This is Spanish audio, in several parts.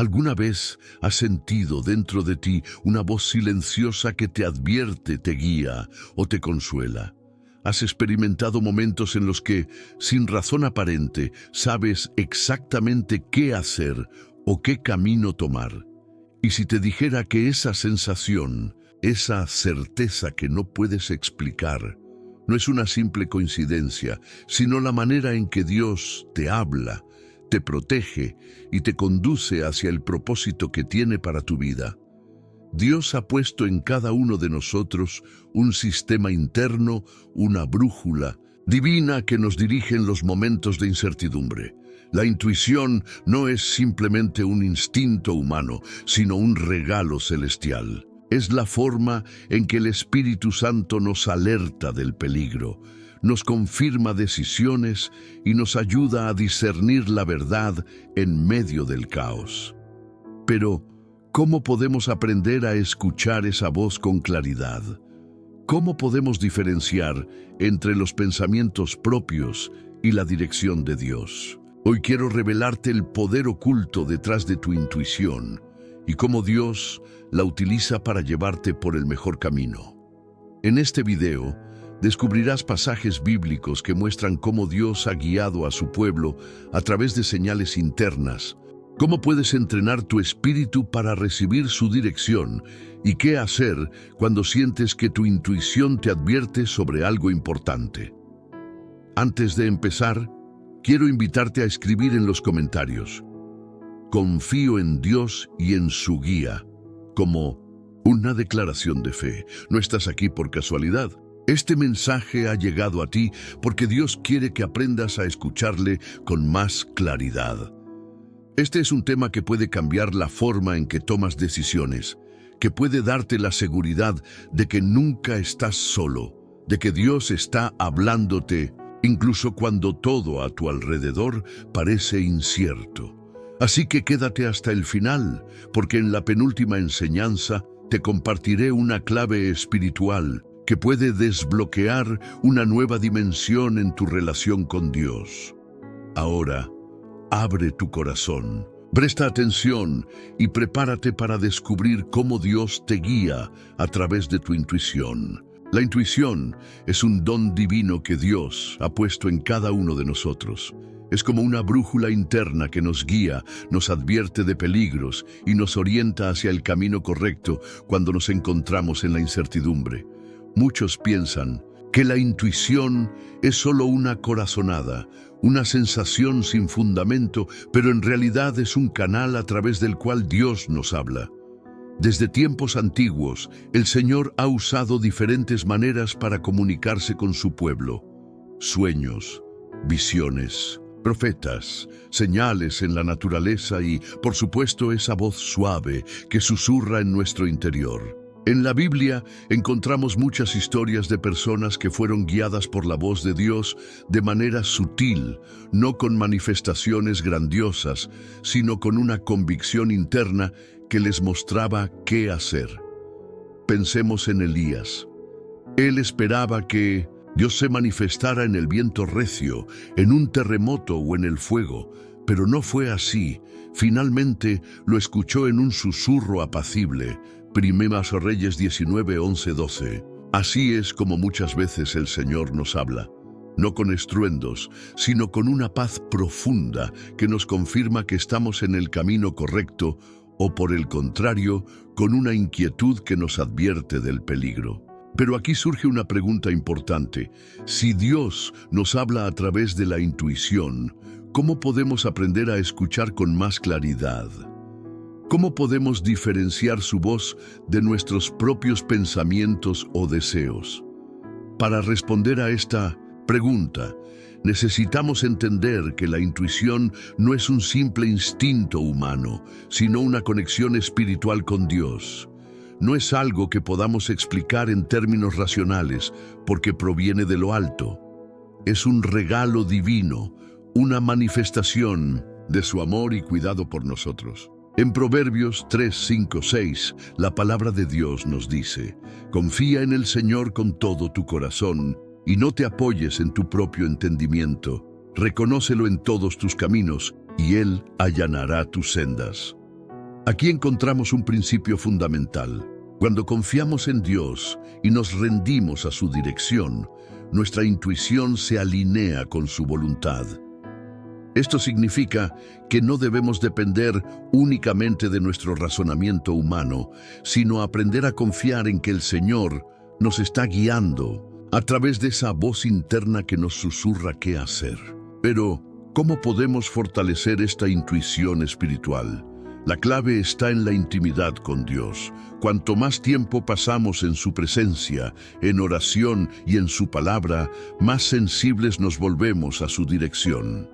¿Alguna vez has sentido dentro de ti una voz silenciosa que te advierte, te guía o te consuela? ¿Has experimentado momentos en los que, sin razón aparente, sabes exactamente qué hacer o qué camino tomar? Y si te dijera que esa sensación, esa certeza que no puedes explicar, no es una simple coincidencia, sino la manera en que Dios te habla, te protege y te conduce hacia el propósito que tiene para tu vida. Dios ha puesto en cada uno de nosotros un sistema interno, una brújula divina que nos dirige en los momentos de incertidumbre. La intuición no es simplemente un instinto humano, sino un regalo celestial. Es la forma en que el Espíritu Santo nos alerta del peligro, nos confirma decisiones y nos ayuda a discernir la verdad en medio del caos. Pero, ¿cómo podemos aprender a escuchar esa voz con claridad? ¿Cómo podemos diferenciar entre los pensamientos propios y la dirección de Dios? Hoy quiero revelarte el poder oculto detrás de tu intuición y cómo Dios la utiliza para llevarte por el mejor camino. En este video, descubrirás pasajes bíblicos que muestran cómo Dios ha guiado a su pueblo a través de señales internas, cómo puedes entrenar tu espíritu para recibir su dirección y qué hacer cuando sientes que tu intuición te advierte sobre algo importante. Antes de empezar, quiero invitarte a escribir en los comentarios: confío en Dios y en su guía, como una declaración de fe. No estás aquí por casualidad. Este mensaje ha llegado a ti porque Dios quiere que aprendas a escucharle con más claridad. Este es un tema que puede cambiar la forma en que tomas decisiones, que puede darte la seguridad de que nunca estás solo, de que Dios está hablándote, incluso cuando todo a tu alrededor parece incierto. Así que quédate hasta el final, porque en la penúltima enseñanza te compartiré una clave espiritual que puede desbloquear una nueva dimensión en tu relación con Dios. Ahora, abre tu corazón, presta atención y prepárate para descubrir cómo Dios te guía a través de tu intuición. La intuición es un don divino que Dios ha puesto en cada uno de nosotros. Es como una brújula interna que nos guía, nos advierte de peligros y nos orienta hacia el camino correcto cuando nos encontramos en la incertidumbre. Muchos piensan que la intuición es solo una corazonada, una sensación sin fundamento, pero en realidad es un canal a través del cual Dios nos habla. Desde tiempos antiguos, el Señor ha usado diferentes maneras para comunicarse con su pueblo: sueños, visiones, profetas, señales en la naturaleza y, por supuesto, esa voz suave que susurra en nuestro interior. En la Biblia encontramos muchas historias de personas que fueron guiadas por la voz de Dios de manera sutil, no con manifestaciones grandiosas, sino con una convicción interna que les mostraba qué hacer. Pensemos en Elías. Él esperaba que Dios se manifestara en el viento recio, en un terremoto o en el fuego, pero no fue así. Finalmente lo escuchó en un susurro apacible. Primeras Reyes 19, 11, 12. Así es como muchas veces el Señor nos habla, no con estruendos, sino con una paz profunda que nos confirma que estamos en el camino correcto, o por el contrario, con una inquietud que nos advierte del peligro. Pero aquí surge una pregunta importante. Si Dios nos habla a través de la intuición, ¿cómo podemos aprender a escuchar con más claridad? ¿Cómo podemos diferenciar su voz de nuestros propios pensamientos o deseos? Para responder a esta pregunta, necesitamos entender que la intuición no es un simple instinto humano, sino una conexión espiritual con Dios. No es algo que podamos explicar en términos racionales, porque proviene de lo alto. Es un regalo divino, una manifestación de su amor y cuidado por nosotros. En Proverbios 3, 5, 6, la palabra de Dios nos dice: confía en el Señor con todo tu corazón y no te apoyes en tu propio entendimiento. Reconócelo en todos tus caminos y Él allanará tus sendas. Aquí encontramos un principio fundamental. Cuando confiamos en Dios y nos rendimos a su dirección, nuestra intuición se alinea con su voluntad. Esto significa que no debemos depender únicamente de nuestro razonamiento humano, sino aprender a confiar en que el Señor nos está guiando a través de esa voz interna que nos susurra qué hacer. Pero, ¿cómo podemos fortalecer esta intuición espiritual? La clave está en la intimidad con Dios. Cuanto más tiempo pasamos en su presencia, en oración y en su palabra, más sensibles nos volvemos a su dirección.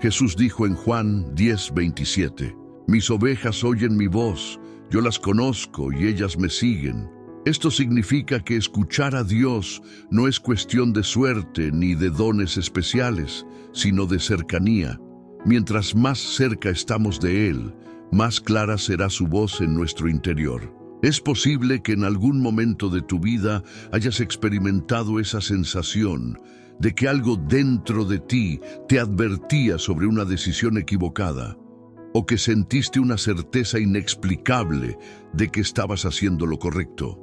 Jesús dijo en Juan 10:27, «Mis ovejas oyen mi voz, yo las conozco y ellas me siguen». Esto significa que escuchar a Dios no es cuestión de suerte ni de dones especiales, sino de cercanía. Mientras más cerca estamos de Él, más clara será su voz en nuestro interior. Es posible que en algún momento de tu vida hayas experimentado esa sensación de que algo dentro de ti te advertía sobre una decisión equivocada, o que sentiste una certeza inexplicable de que estabas haciendo lo correcto.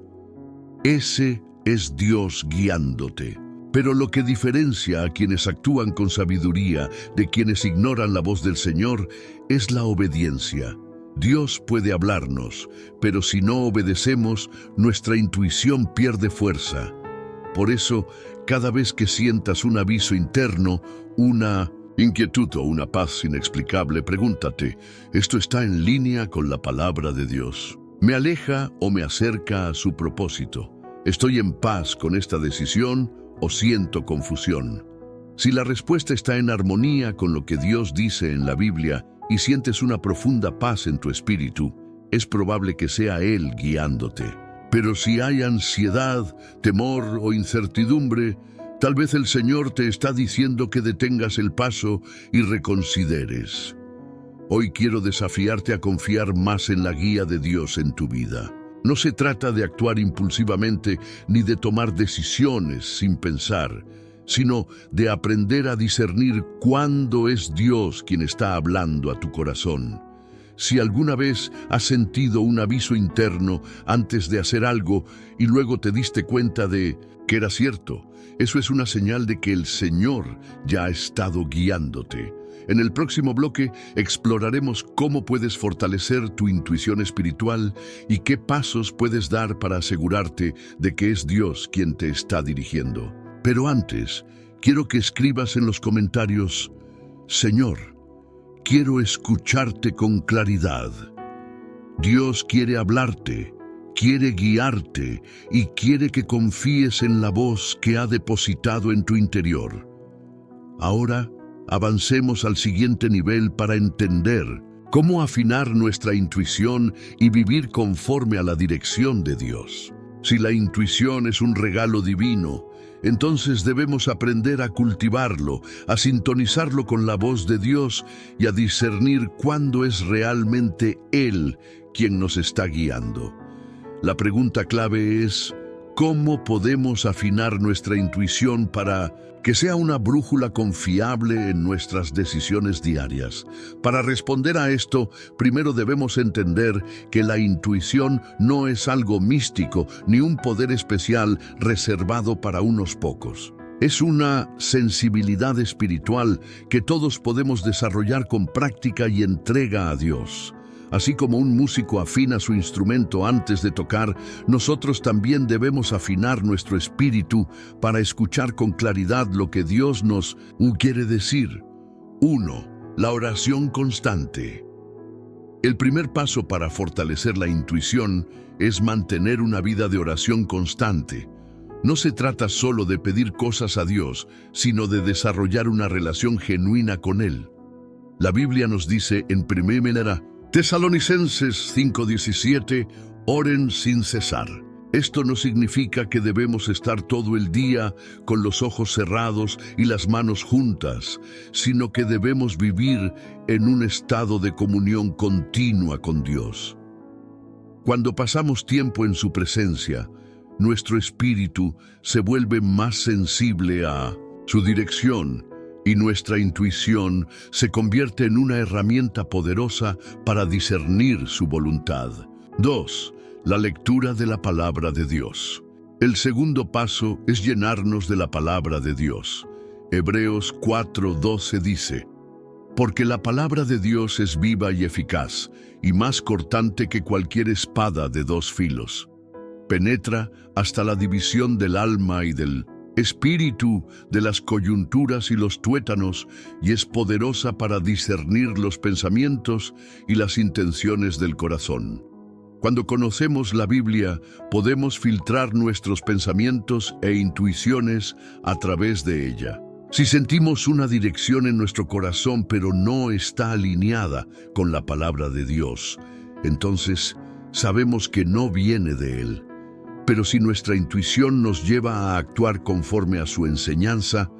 Ese es Dios guiándote. Pero lo que diferencia a quienes actúan con sabiduría de quienes ignoran la voz del Señor es la obediencia. Dios puede hablarnos, pero si no obedecemos, nuestra intuición pierde fuerza. Por eso, cada vez que sientas un aviso interno, una inquietud o una paz inexplicable, pregúntate, ¿esto está en línea con la palabra de Dios? ¿Me aleja o me acerca a su propósito? ¿Estoy en paz con esta decisión o siento confusión? Si la respuesta está en armonía con lo que Dios dice en la Biblia y sientes una profunda paz en tu espíritu, es probable que sea Él guiándote. Pero si hay ansiedad, temor o incertidumbre, tal vez el Señor te está diciendo que detengas el paso y reconsideres. Hoy quiero desafiarte a confiar más en la guía de Dios en tu vida. No se trata de actuar impulsivamente ni de tomar decisiones sin pensar, sino de aprender a discernir cuándo es Dios quien está hablando a tu corazón. Si alguna vez has sentido un aviso interno antes de hacer algo y luego te diste cuenta de que era cierto, eso es una señal de que el Señor ya ha estado guiándote. En el próximo bloque exploraremos cómo puedes fortalecer tu intuición espiritual y qué pasos puedes dar para asegurarte de que es Dios quien te está dirigiendo. Pero antes, quiero que escribas en los comentarios, Señor, quiero escucharte con claridad. Dios quiere hablarte, quiere guiarte y quiere que confíes en la voz que ha depositado en tu interior. Ahora, avancemos al siguiente nivel para entender cómo afinar nuestra intuición y vivir conforme a la dirección de Dios. Si la intuición es un regalo divino, entonces debemos aprender a cultivarlo, a sintonizarlo con la voz de Dios y a discernir cuándo es realmente Él quien nos está guiando. La pregunta clave es, ¿cómo podemos afinar nuestra intuición para que sea una brújula confiable en nuestras decisiones diarias? Para responder a esto, primero debemos entender que la intuición no es algo místico ni un poder especial reservado para unos pocos. Es una sensibilidad espiritual que todos podemos desarrollar con práctica y entrega a Dios. Así como un músico afina su instrumento antes de tocar, nosotros también debemos afinar nuestro espíritu para escuchar con claridad lo que Dios nos quiere decir. 1. La oración constante. El primer paso para fortalecer la intuición es mantener una vida de oración constante. No se trata solo de pedir cosas a Dios, sino de desarrollar una relación genuina con Él. La Biblia nos dice en 1 Tesalonicenses 5:17, oren sin cesar. Esto no significa que debemos estar todo el día con los ojos cerrados y las manos juntas, sino que debemos vivir en un estado de comunión continua con Dios. Cuando pasamos tiempo en su presencia, nuestro espíritu se vuelve más sensible a su dirección y nuestra intuición se convierte en una herramienta poderosa para discernir su voluntad. 2. La lectura de la palabra de Dios. El segundo paso es llenarnos de la palabra de Dios. Hebreos 4:12 dice: porque la palabra de Dios es viva y eficaz, y más cortante que cualquier espada de dos filos. Penetra hasta la división del alma y del espíritu, de las coyunturas y los tuétanos, y es poderosa para discernir los pensamientos y las intenciones del corazón. Cuando conocemos la Biblia, podemos filtrar nuestros pensamientos e intuiciones a través de ella. Si sentimos una dirección en nuestro corazón pero no está alineada con la palabra de Dios, entonces sabemos que no viene de Él. Pero si nuestra intuición nos lleva a actuar conforme a su enseñanza,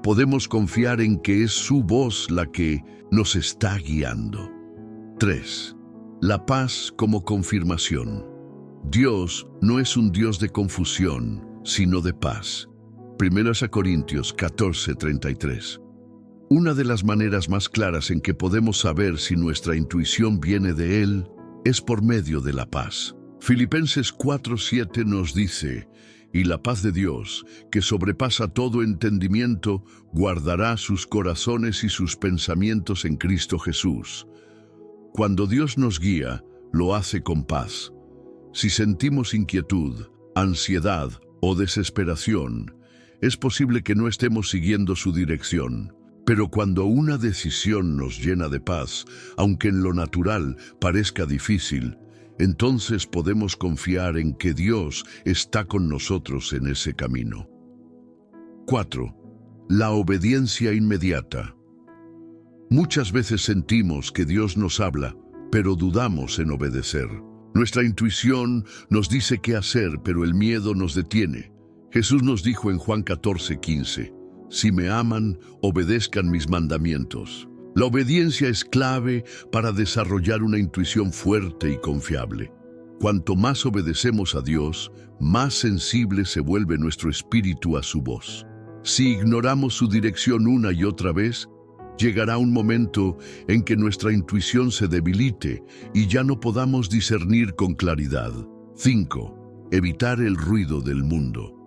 podemos confiar en que es su voz la que nos está guiando. 3. La paz como confirmación. Dios no es un Dios de confusión, sino de paz. 1 Corintios 14:33. Una de las maneras más claras en que podemos saber si nuestra intuición viene de Él es por medio de la paz. Filipenses 4:7 nos dice: y la paz de Dios, que sobrepasa todo entendimiento, guardará sus corazones y sus pensamientos en Cristo Jesús. Cuando Dios nos guía, lo hace con paz. Si sentimos inquietud, ansiedad o desesperación, es posible que no estemos siguiendo su dirección. Pero cuando una decisión nos llena de paz, aunque en lo natural parezca difícil, entonces podemos confiar en que Dios está con nosotros en ese camino. 4. La obediencia inmediata. Muchas veces sentimos que Dios nos habla, pero dudamos en obedecer. Nuestra intuición nos dice qué hacer, pero el miedo nos detiene. Jesús nos dijo en Juan 14:15, si me aman, obedezcan mis mandamientos. La obediencia es clave para desarrollar una intuición fuerte y confiable. Cuanto más obedecemos a Dios, más sensible se vuelve nuestro espíritu a su voz. Si ignoramos su dirección una y otra vez, llegará un momento en que nuestra intuición se debilite y ya no podamos discernir con claridad. 5. Evitar el ruido del mundo.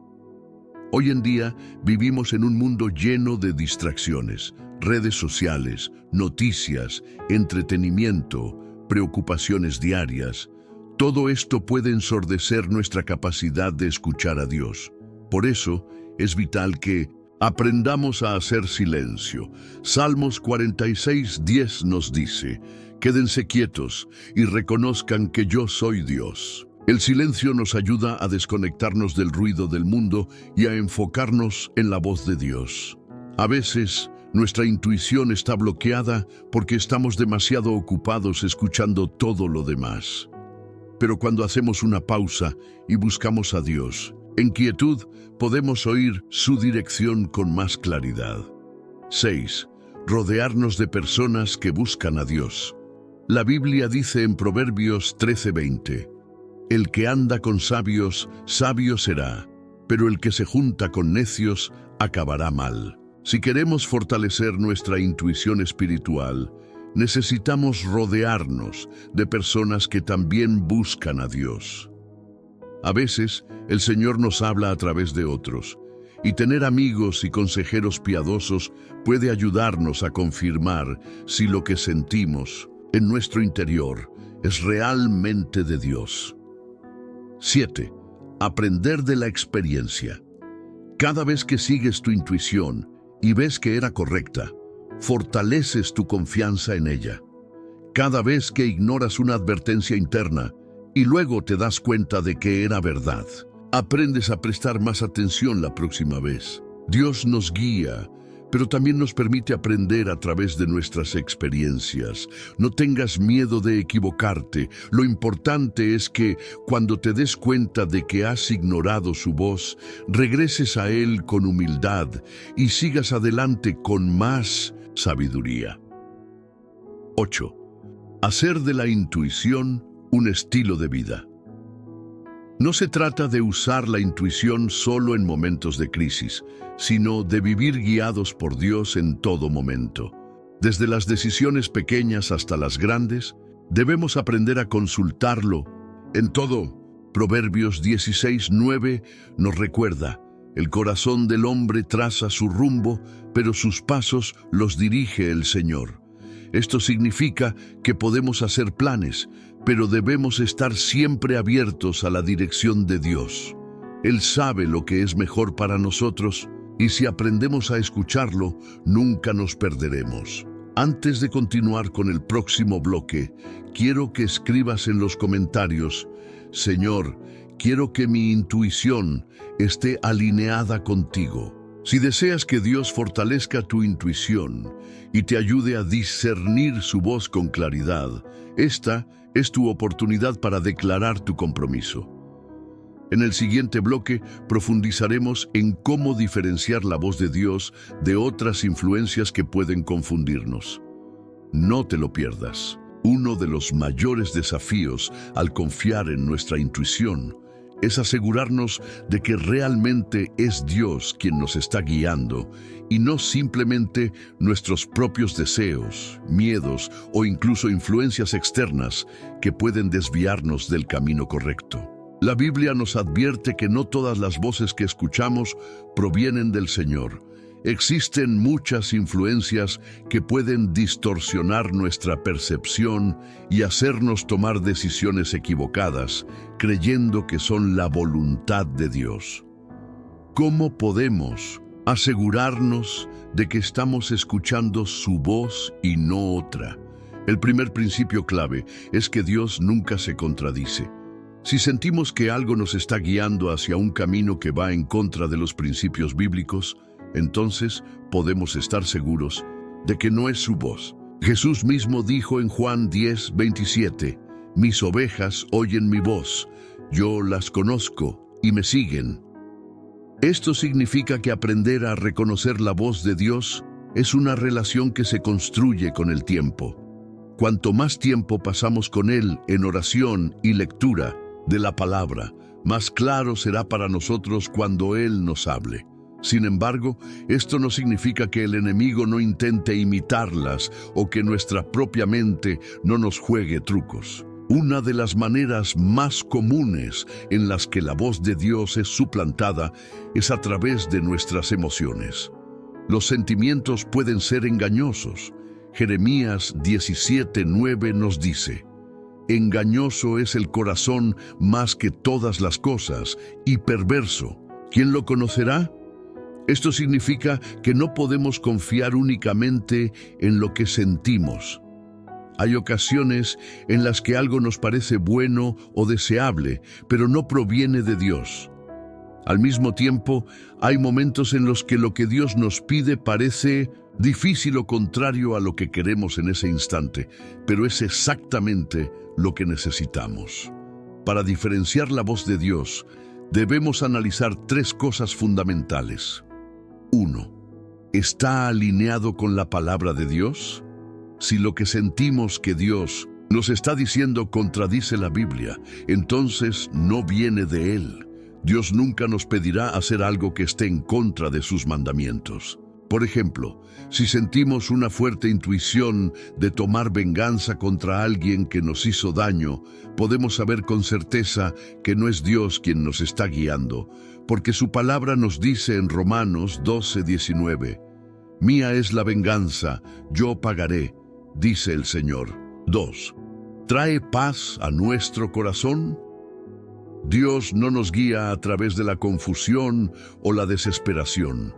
Hoy en día vivimos en un mundo lleno de distracciones, redes sociales, noticias, entretenimiento, preocupaciones diarias. Todo esto puede ensordecer nuestra capacidad de escuchar a Dios. Por eso es vital que aprendamos a hacer silencio. Salmos 46:10 nos dice: quédense quietos y reconozcan que yo soy Dios. El silencio nos ayuda a desconectarnos del ruido del mundo y a enfocarnos en la voz de Dios. A veces, nuestra intuición está bloqueada porque estamos demasiado ocupados escuchando todo lo demás. Pero cuando hacemos una pausa y buscamos a Dios, en quietud podemos oír su dirección con más claridad. 6. Rodearnos de personas que buscan a Dios. La Biblia dice en Proverbios 13:20, el que anda con sabios, sabio será, pero el que se junta con necios, acabará mal. Si queremos fortalecer nuestra intuición espiritual, necesitamos rodearnos de personas que también buscan a Dios. A veces, el Señor nos habla a través de otros, y tener amigos y consejeros piadosos puede ayudarnos a confirmar si lo que sentimos en nuestro interior es realmente de Dios. 7. Aprender de la experiencia. Cada vez que sigues tu intuición y ves que era correcta, fortaleces tu confianza en ella. Cada vez que ignoras una advertencia interna y luego te das cuenta de que era verdad, aprendes a prestar más atención la próxima vez. Dios nos guía, pero también nos permite aprender a través de nuestras experiencias. No tengas miedo de equivocarte. Lo importante es que, cuando te des cuenta de que has ignorado su voz, regreses a Él con humildad y sigas adelante con más sabiduría. 8. Hacer de la intuición un estilo de vida. No se trata de usar la intuición solo en momentos de crisis, sino de vivir guiados por Dios en todo momento. Desde las decisiones pequeñas hasta las grandes, debemos aprender a consultarlo en todo. Proverbios 16:9 nos recuerda: el corazón del hombre traza su rumbo, pero sus pasos los dirige el Señor. Esto significa que podemos hacer planes, pero debemos estar siempre abiertos a la dirección de Dios. Él sabe lo que es mejor para nosotros, y si aprendemos a escucharlo, nunca nos perderemos. Antes de continuar con el próximo bloque, quiero que escribas en los comentarios: Señor, quiero que mi intuición esté alineada contigo. Si deseas que Dios fortalezca tu intuición y te ayude a discernir su voz con claridad, esta es tu oportunidad para declarar tu compromiso. En el siguiente bloque profundizaremos en cómo diferenciar la voz de Dios de otras influencias que pueden confundirnos. No te lo pierdas. Uno de los mayores desafíos al confiar en nuestra intuición es asegurarnos de que realmente es Dios quien nos está guiando y no simplemente nuestros propios deseos, miedos o incluso influencias externas que pueden desviarnos del camino correcto. La Biblia nos advierte que no todas las voces que escuchamos provienen del Señor. Existen muchas influencias que pueden distorsionar nuestra percepción y hacernos tomar decisiones equivocadas, creyendo que son la voluntad de Dios. ¿Cómo podemos asegurarnos de que estamos escuchando su voz y no otra? El primer principio clave es que Dios nunca se contradice. Si sentimos que algo nos está guiando hacia un camino que va en contra de los principios bíblicos, entonces podemos estar seguros de que no es su voz. Jesús mismo dijo en Juan 10:27, «Mis ovejas oyen mi voz, yo las conozco y me siguen». Esto significa que aprender a reconocer la voz de Dios es una relación que se construye con el tiempo. Cuanto más tiempo pasamos con Él en oración y lectura de la palabra, más claro será para nosotros cuando Él nos hable. Sin embargo, esto no significa que el enemigo no intente imitarlas o que nuestra propia mente no nos juegue trucos. Una de las maneras más comunes en las que la voz de Dios es suplantada es a través de nuestras emociones. Los sentimientos pueden ser engañosos. Jeremías 17:9 nos dice: «Engañoso es el corazón más que todas las cosas, y perverso. ¿Quién lo conocerá?». Esto significa que no podemos confiar únicamente en lo que sentimos. Hay ocasiones en las que algo nos parece bueno o deseable, pero no proviene de Dios. Al mismo tiempo, hay momentos en los que lo que Dios nos pide parece difícil o contrario a lo que queremos en ese instante, pero es exactamente lo que necesitamos. Para diferenciar la voz de Dios, debemos analizar tres cosas fundamentales. 1. ¿Está alineado con la palabra de Dios? Si lo que sentimos que Dios nos está diciendo contradice la Biblia, entonces no viene de Él. Dios nunca nos pedirá hacer algo que esté en contra de sus mandamientos. Por ejemplo, si sentimos una fuerte intuición de tomar venganza contra alguien que nos hizo daño, podemos saber con certeza que no es Dios quien nos está guiando, porque su palabra nos dice en Romanos 12:19, «Mía es la venganza, yo pagaré», dice el Señor. 2. ¿Trae paz a nuestro corazón? Dios no nos guía a través de la confusión o la desesperación.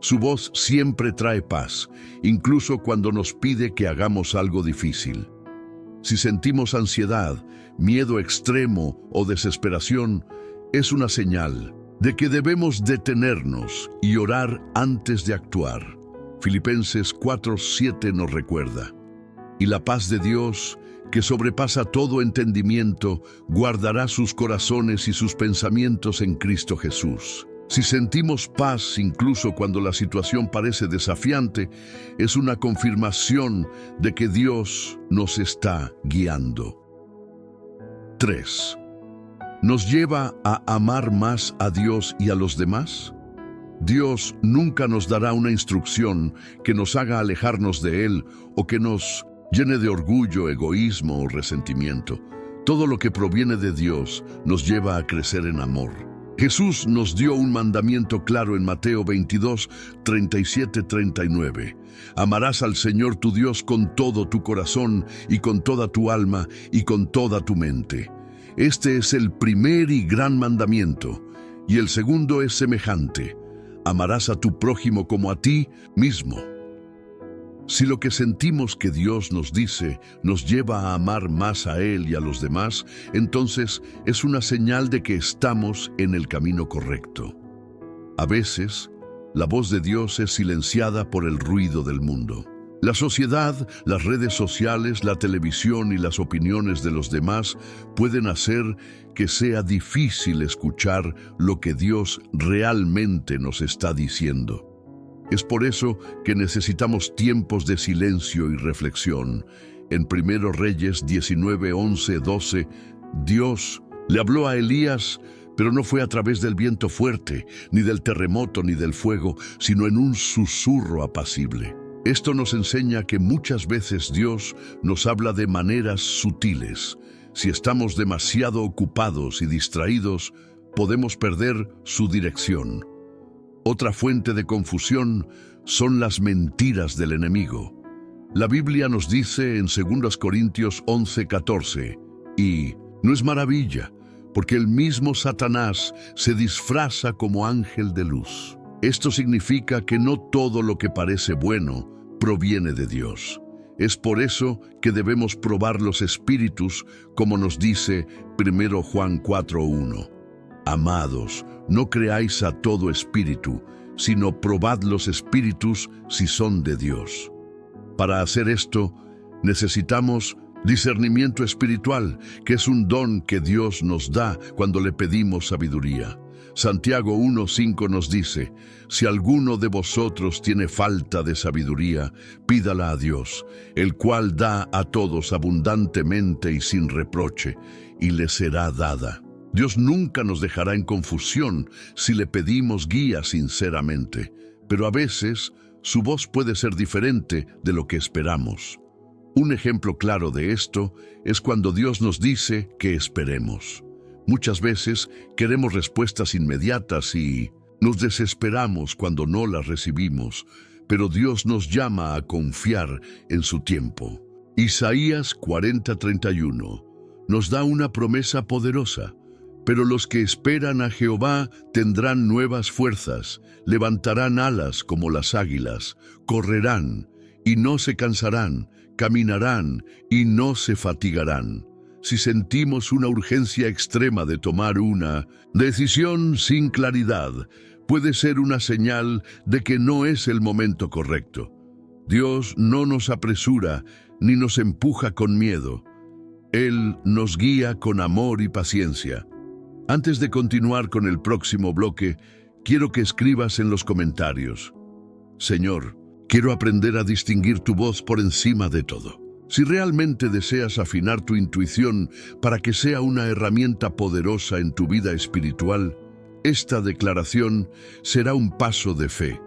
Su voz siempre trae paz, incluso cuando nos pide que hagamos algo difícil. Si sentimos ansiedad, miedo extremo o desesperación, es una señal de que debemos detenernos y orar antes de actuar. Filipenses 4:7 nos recuerda: «Y la paz de Dios, que sobrepasa todo entendimiento, guardará sus corazones y sus pensamientos en Cristo Jesús». Si sentimos paz incluso cuando la situación parece desafiante, es una confirmación de que Dios nos está guiando. 3. ¿Nos lleva a amar más a Dios y a los demás? Dios nunca nos dará una instrucción que nos haga alejarnos de Él o que nos llene de orgullo, egoísmo o resentimiento. Todo lo que proviene de Dios nos lleva a crecer en amor. Jesús nos dio un mandamiento claro en Mateo 22, 37-39. Amarás al Señor tu Dios con todo tu corazón y con toda tu alma y con toda tu mente. Este es el primer y gran mandamiento, y el segundo es semejante. Amarás a tu prójimo como a ti mismo. Si lo que sentimos que Dios nos dice nos lleva a amar más a Él y a los demás, entonces es una señal de que estamos en el camino correcto. A veces, la voz de Dios es silenciada por el ruido del mundo. La sociedad, las redes sociales, la televisión y las opiniones de los demás pueden hacer que sea difícil escuchar lo que Dios realmente nos está diciendo. Es por eso que necesitamos tiempos de silencio y reflexión. En 1 Reyes 19, 11, 12, Dios le habló a Elías, pero no fue a través del viento fuerte, ni del terremoto, ni del fuego, sino en un susurro apacible. Esto nos enseña que muchas veces Dios nos habla de maneras sutiles. Si estamos demasiado ocupados y distraídos, podemos perder su dirección. Otra fuente de confusión son las mentiras del enemigo. La Biblia nos dice en 2 Corintios 11:14, y no es maravilla, porque el mismo Satanás se disfraza como ángel de luz. Esto significa que no todo lo que parece bueno proviene de Dios. Es por eso que debemos probar los espíritus, como nos dice 1 Juan 4:1. Amados, no creáis a todo espíritu, sino probad los espíritus si son de Dios. Para hacer esto, necesitamos discernimiento espiritual, que es un don que Dios nos da cuando le pedimos sabiduría. Santiago 1:5 nos dice, si alguno de vosotros tiene falta de sabiduría, pídala a Dios, el cual da a todos abundantemente y sin reproche, y le será dada. Dios nunca nos dejará en confusión si le pedimos guía sinceramente, pero a veces su voz puede ser diferente de lo que esperamos. Un ejemplo claro de esto es cuando Dios nos dice que esperemos. Muchas veces queremos respuestas inmediatas y nos desesperamos cuando no las recibimos, pero Dios nos llama a confiar en su tiempo. Isaías 40:31 nos da una promesa poderosa. Pero los que esperan a Jehová tendrán nuevas fuerzas, levantarán alas como las águilas, correrán y no se cansarán, caminarán y no se fatigarán. Si sentimos una urgencia extrema de tomar una decisión sin claridad, puede ser una señal de que no es el momento correcto. Dios no nos apresura ni nos empuja con miedo. Él nos guía con amor y paciencia. Antes de continuar con el próximo bloque, quiero que escribas en los comentarios: Señor, quiero aprender a distinguir tu voz por encima de todo. Si realmente deseas afinar tu intuición para que sea una herramienta poderosa en tu vida espiritual, esta declaración será un paso de fe.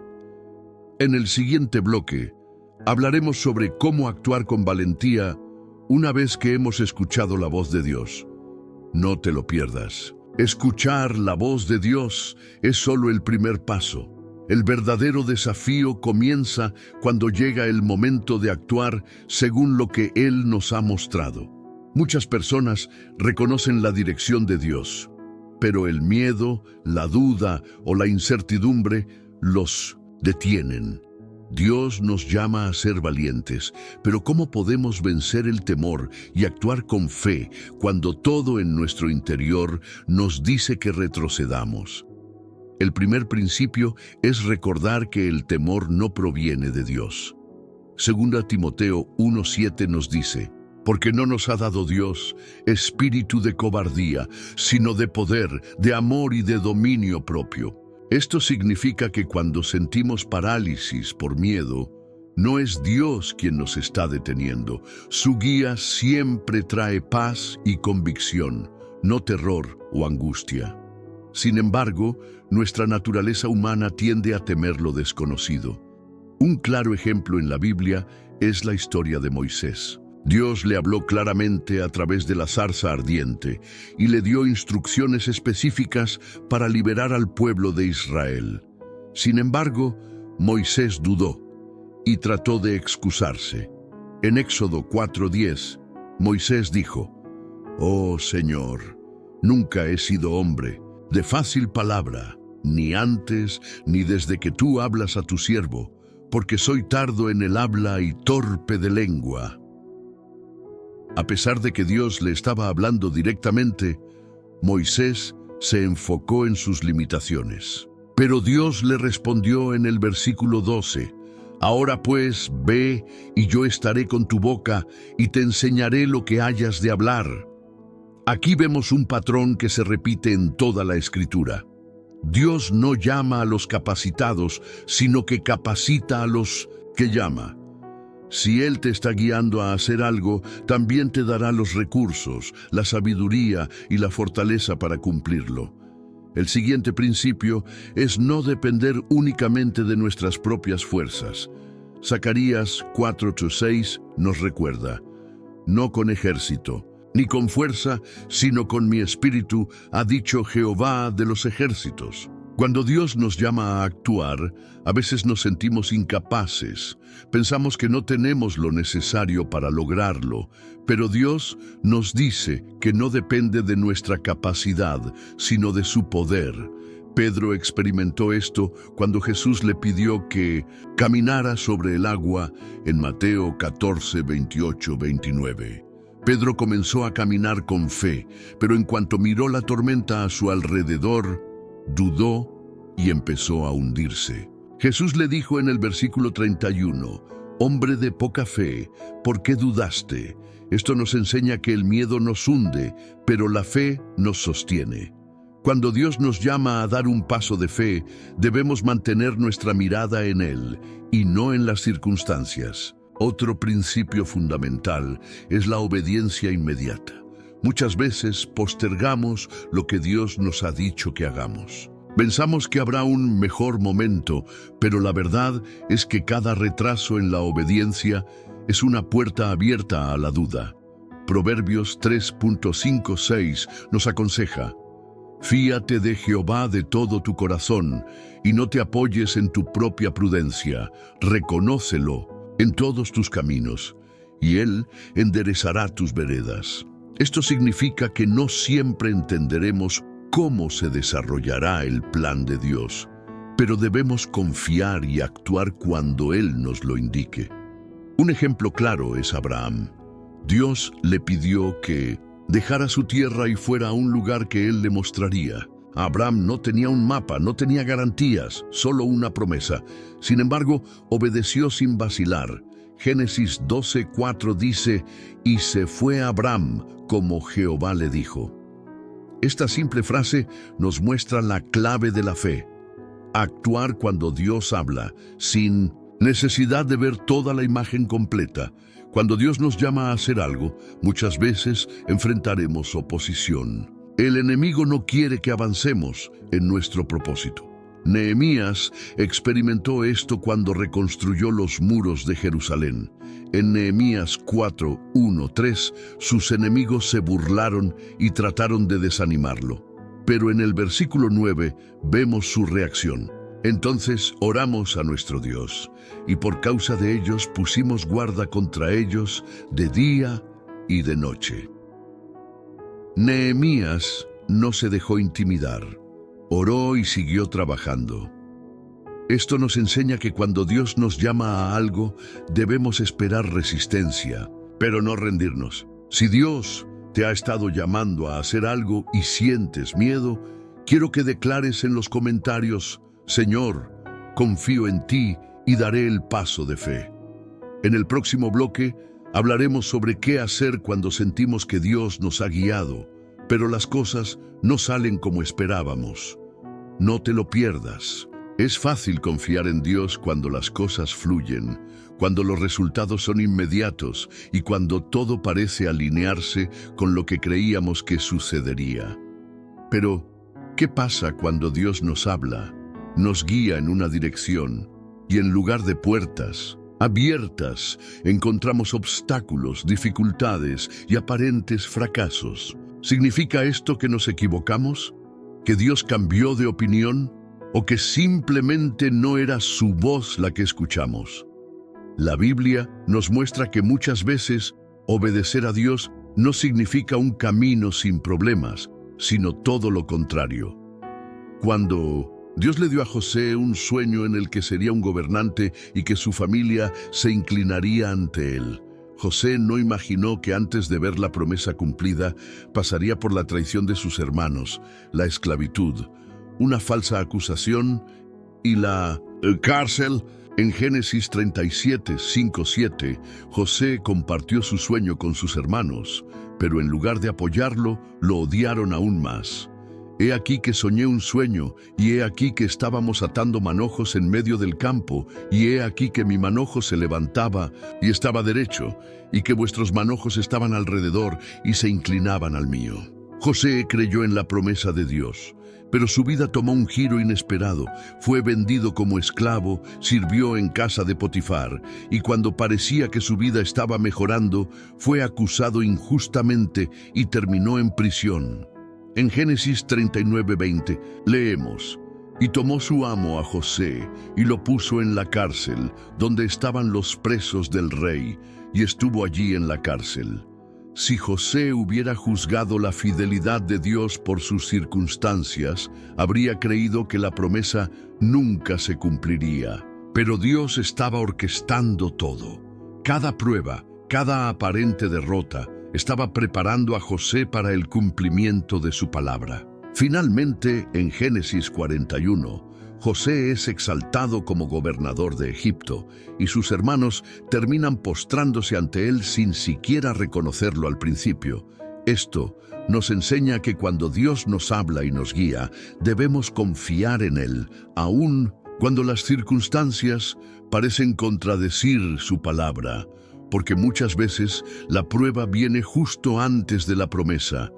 En el siguiente bloque, hablaremos sobre cómo actuar con valentía una vez que hemos escuchado la voz de Dios. No te lo pierdas. Escuchar la voz de Dios es solo el primer paso. El verdadero desafío comienza cuando llega el momento de actuar según lo que Él nos ha mostrado. Muchas personas reconocen la dirección de Dios, pero el miedo, la duda o la incertidumbre los detienen. Dios nos llama a ser valientes, pero ¿cómo podemos vencer el temor y actuar con fe cuando todo en nuestro interior nos dice que retrocedamos? El primer principio es recordar que el temor no proviene de Dios. 2 Timoteo 1:7 nos dice, porque no nos ha dado Dios espíritu de cobardía, sino de poder, de amor y de dominio propio. Esto significa que cuando sentimos parálisis por miedo, no es Dios quien nos está deteniendo. Su guía siempre trae paz y convicción, no terror o angustia. Sin embargo, nuestra naturaleza humana tiende a temer lo desconocido. Un claro ejemplo en la Biblia es la historia de Moisés. Dios le habló claramente a través de la zarza ardiente y le dio instrucciones específicas para liberar al pueblo de Israel. Sin embargo, Moisés dudó y trató de excusarse. En Éxodo 4:10, Moisés dijo: «Oh Señor, nunca he sido hombre de fácil palabra, ni antes ni desde que tú hablas a tu siervo, porque soy tardo en el habla y torpe de lengua». A pesar de que Dios le estaba hablando directamente, Moisés se enfocó en sus limitaciones. Pero Dios le respondió en el versículo 12: «Ahora pues, ve, y yo estaré con tu boca, y te enseñaré lo que hayas de hablar». Aquí vemos un patrón que se repite en toda la Escritura. Dios no llama a los capacitados, sino que capacita a los que llama. Si Él te está guiando a hacer algo, también te dará los recursos, la sabiduría y la fortaleza para cumplirlo. El siguiente principio es no depender únicamente de nuestras propias fuerzas. Zacarías 4:6 nos recuerda: «No con ejército, ni con fuerza, sino con mi espíritu, ha dicho Jehová de los ejércitos». Cuando Dios nos llama a actuar, a veces nos sentimos incapaces. Pensamos que no tenemos lo necesario para lograrlo, pero Dios nos dice que no depende de nuestra capacidad, sino de su poder. Pedro experimentó esto cuando Jesús le pidió que caminara sobre el agua en Mateo 14:28-29. Pedro comenzó a caminar con fe, pero en cuanto miró la tormenta a su alrededor, dudó y empezó a hundirse. Jesús le dijo en el versículo 31, «Hombre de poca fe, ¿por qué dudaste?». Esto nos enseña que el miedo nos hunde, pero la fe nos sostiene. Cuando Dios nos llama a dar un paso de fe, debemos mantener nuestra mirada en Él y no en las circunstancias. Otro principio fundamental es la obediencia inmediata. Muchas veces postergamos lo que Dios nos ha dicho que hagamos. Pensamos que habrá un mejor momento, pero la verdad es que cada retraso en la obediencia es una puerta abierta a la duda. Proverbios 3:5-6 nos aconseja: «Fíate de Jehová de todo tu corazón, y no te apoyes en tu propia prudencia. Reconócelo en todos tus caminos, y Él enderezará tus veredas». Esto significa que no siempre entenderemos cómo se desarrollará el plan de Dios, pero debemos confiar y actuar cuando Él nos lo indique. Un ejemplo claro es Abraham. Dios le pidió que dejara su tierra y fuera a un lugar que Él le mostraría. Abraham no tenía un mapa, no tenía garantías, solo una promesa. Sin embargo, obedeció sin vacilar. Génesis 12:4 dice: «Y se fue Abraham como Jehová le dijo». Esta simple frase nos muestra la clave de la fe: actuar cuando Dios habla, sin necesidad de ver toda la imagen completa. Cuando Dios nos llama a hacer algo, muchas veces enfrentaremos oposición. El enemigo no quiere que avancemos en nuestro propósito. Nehemías experimentó esto cuando reconstruyó los muros de Jerusalén. En Nehemías 4:1-3, sus enemigos se burlaron y trataron de desanimarlo. Pero en el versículo 9 vemos su reacción. Entonces oramos a nuestro Dios, y por causa de ellos pusimos guarda contra ellos de día y de noche. Nehemías no se dejó intimidar. Oró y siguió trabajando. Esto nos enseña que cuando Dios nos llama a algo, debemos esperar resistencia, pero no rendirnos. Si Dios te ha estado llamando a hacer algo y sientes miedo, quiero que declares en los comentarios: «Señor, confío en ti y daré el paso de fe». En el próximo bloque hablaremos sobre qué hacer cuando sentimos que Dios nos ha guiado, pero las cosas no salen como esperábamos. No te lo pierdas. Es fácil confiar en Dios cuando las cosas fluyen, cuando los resultados son inmediatos y cuando todo parece alinearse con lo que creíamos que sucedería. Pero, ¿qué pasa cuando Dios nos habla, nos guía en una dirección y en lugar de puertas abiertas encontramos obstáculos, dificultades y aparentes fracasos? ¿Significa esto que nos equivocamos? ¿Que Dios cambió de opinión? ¿O que simplemente no era su voz la que escuchamos? La Biblia nos muestra que muchas veces obedecer a Dios no significa un camino sin problemas, sino todo lo contrario. Cuando Dios le dio a José un sueño en el que sería un gobernante y que su familia se inclinaría ante él, José no imaginó que antes de ver la promesa cumplida pasaría por la traición de sus hermanos, la esclavitud, una falsa acusación y la cárcel. En Génesis 37, 5-7, José compartió su sueño con sus hermanos, pero en lugar de apoyarlo, lo odiaron aún más. He aquí que soñé un sueño, y he aquí que estábamos atando manojos en medio del campo, y he aquí que mi manojo se levantaba y estaba derecho, y que vuestros manojos estaban alrededor y se inclinaban al mío. José creyó en la promesa de Dios, pero su vida tomó un giro inesperado. Fue vendido como esclavo, sirvió en casa de Potifar, y cuando parecía que su vida estaba mejorando, fue acusado injustamente y terminó en prisión. En Génesis 39:20 leemos: «Y tomó su amo a José y lo puso en la cárcel, donde estaban los presos del rey, y estuvo allí en la cárcel». Si José hubiera juzgado la fidelidad de Dios por sus circunstancias, habría creído que la promesa nunca se cumpliría. Pero Dios estaba orquestando todo. Cada prueba, cada aparente derrota, estaba preparando a José para el cumplimiento de su palabra. Finalmente, en Génesis 41, José es exaltado como gobernador de Egipto, y sus hermanos terminan postrándose ante él sin siquiera reconocerlo al principio. Esto nos enseña que cuando Dios nos habla y nos guía, debemos confiar en Él, aun cuando las circunstancias parecen contradecir su palabra, porque muchas veces la prueba viene justo antes de la promesa.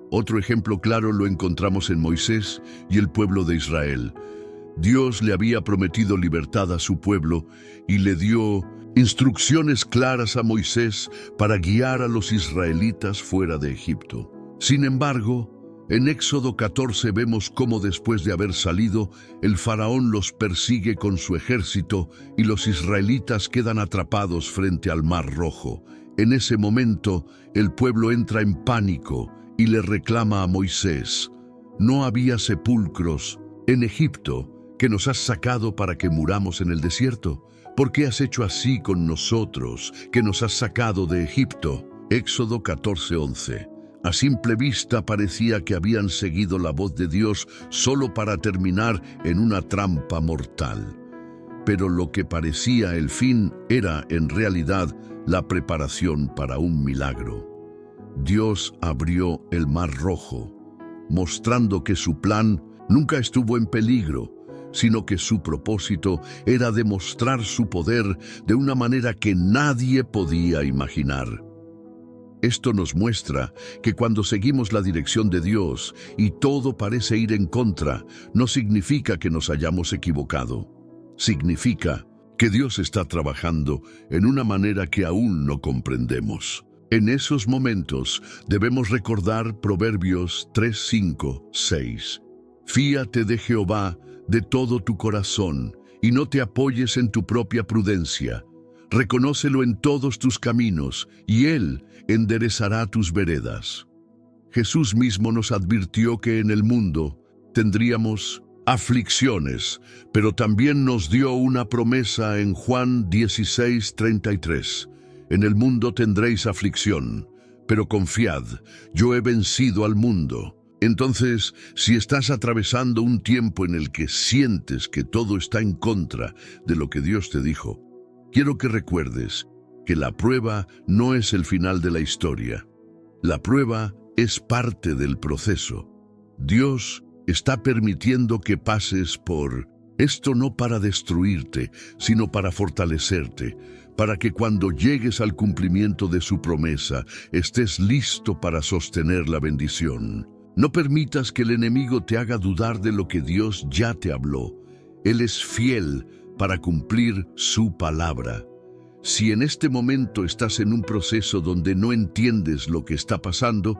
Otro ejemplo claro lo encontramos en Moisés y el pueblo de Israel. Dios le había prometido libertad a su pueblo y le dio instrucciones claras a Moisés para guiar a los israelitas fuera de Egipto. Sin embargo, en Éxodo 14 vemos cómo después de haber salido, el faraón los persigue con su ejército y los israelitas quedan atrapados frente al Mar Rojo. En ese momento, el pueblo entra en pánico y le reclama a Moisés: «¿No había sepulcros en Egipto que nos has sacado para que muramos en el desierto? ¿Por qué has hecho así con nosotros, que nos has sacado de Egipto?» Éxodo 14:11. A simple vista parecía que habían seguido la voz de Dios solo para terminar en una trampa mortal. Pero lo que parecía el fin era, en realidad, la preparación para un milagro. Dios abrió el Mar Rojo, mostrando que su plan nunca estuvo en peligro, sino que su propósito era demostrar su poder de una manera que nadie podía imaginar. Esto nos muestra que cuando seguimos la dirección de Dios y todo parece ir en contra, no significa que nos hayamos equivocado. Significa que Dios está trabajando en una manera que aún no comprendemos. En esos momentos debemos recordar Proverbios 3, 5, 6. «Fíate de Jehová de todo tu corazón, y no te apoyes en tu propia prudencia. Reconócelo en todos tus caminos, y Él enderezará tus veredas». Jesús mismo nos advirtió que en el mundo tendríamos aflicciones, pero también nos dio una promesa en Juan 16:33. «En el mundo tendréis aflicción, pero confiad, yo he vencido al mundo». Entonces, si estás atravesando un tiempo en el que sientes que todo está en contra de lo que Dios te dijo, quiero que recuerdes que la prueba no es el final de la historia. La prueba es parte del proceso. Dios está permitiendo que pases por esto no para destruirte, sino para fortalecerte, para que cuando llegues al cumplimiento de su promesa, estés listo para sostener la bendición. No permitas que el enemigo te haga dudar de lo que Dios ya te habló. Él es fiel para cumplir su palabra. Si en este momento estás en un proceso donde no entiendes lo que está pasando,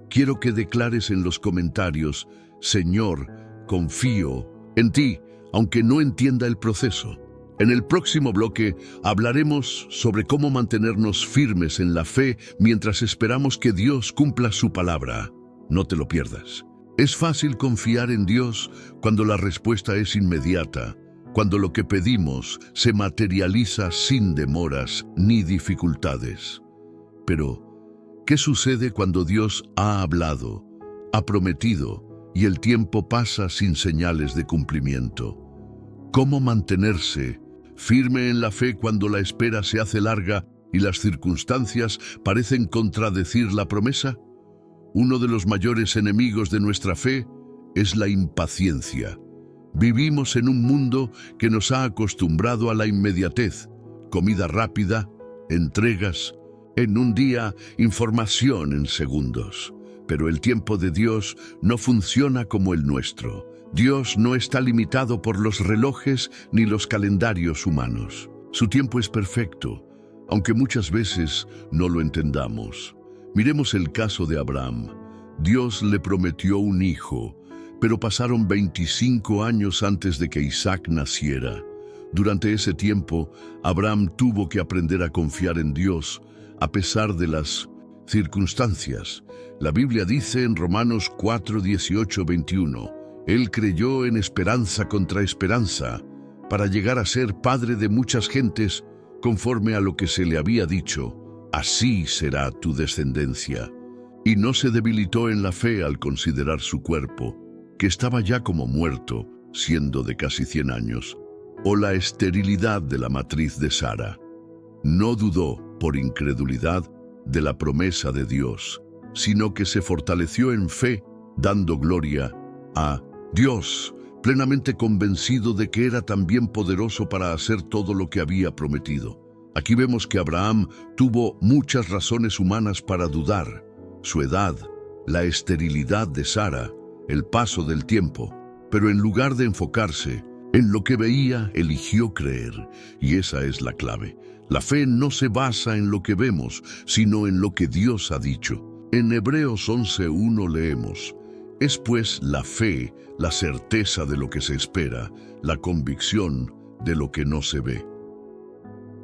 quiero que declares en los comentarios: Señor, confío en ti, aunque no entienda el proceso. En el próximo bloque hablaremos sobre cómo mantenernos firmes en la fe mientras esperamos que Dios cumpla su palabra. No te lo pierdas. Es fácil confiar en Dios cuando la respuesta es inmediata, cuando lo que pedimos se materializa sin demoras ni dificultades. Pero, ¿qué sucede cuando Dios ha hablado, ha prometido y el tiempo pasa sin señales de cumplimiento? ¿Cómo mantenerse firme en la fe cuando la espera se hace larga y las circunstancias parecen contradecir la promesa? Uno de los mayores enemigos de nuestra fe es la impaciencia. Vivimos en un mundo que nos ha acostumbrado a la inmediatez, comida rápida, entregas, en un día, información en segundos. Pero el tiempo de Dios no funciona como el nuestro. Dios no está limitado por los relojes ni los calendarios humanos. Su tiempo es perfecto, aunque muchas veces no lo entendamos. Miremos el caso de Abraham. Dios le prometió un hijo, pero pasaron 25 años antes de que Isaac naciera. Durante ese tiempo, Abraham tuvo que aprender a confiar en Dios, a pesar de las circunstancias. La Biblia dice en Romanos 4, 18, 21, Él creyó en esperanza contra esperanza, para llegar a ser padre de muchas gentes, conforme a lo que se le había dicho: así será tu descendencia. Y no se debilitó en la fe al considerar su cuerpo, que estaba ya como muerto, siendo de casi 100 años, o la esterilidad de la matriz de Sara. No dudó, por incredulidad, de la promesa de Dios, sino que se fortaleció en fe, dando gloria a Dios, plenamente convencido de que era también poderoso para hacer todo lo que había prometido. Aquí vemos que Abraham tuvo muchas razones humanas para dudar: su edad, la esterilidad de Sara, el paso del tiempo. Pero en lugar de enfocarse en lo que veía, eligió creer. Y esa es la clave. La fe no se basa en lo que vemos, sino en lo que Dios ha dicho. En Hebreos 11:1 leemos: es pues la fe, la certeza de lo que se espera, la convicción de lo que no se ve.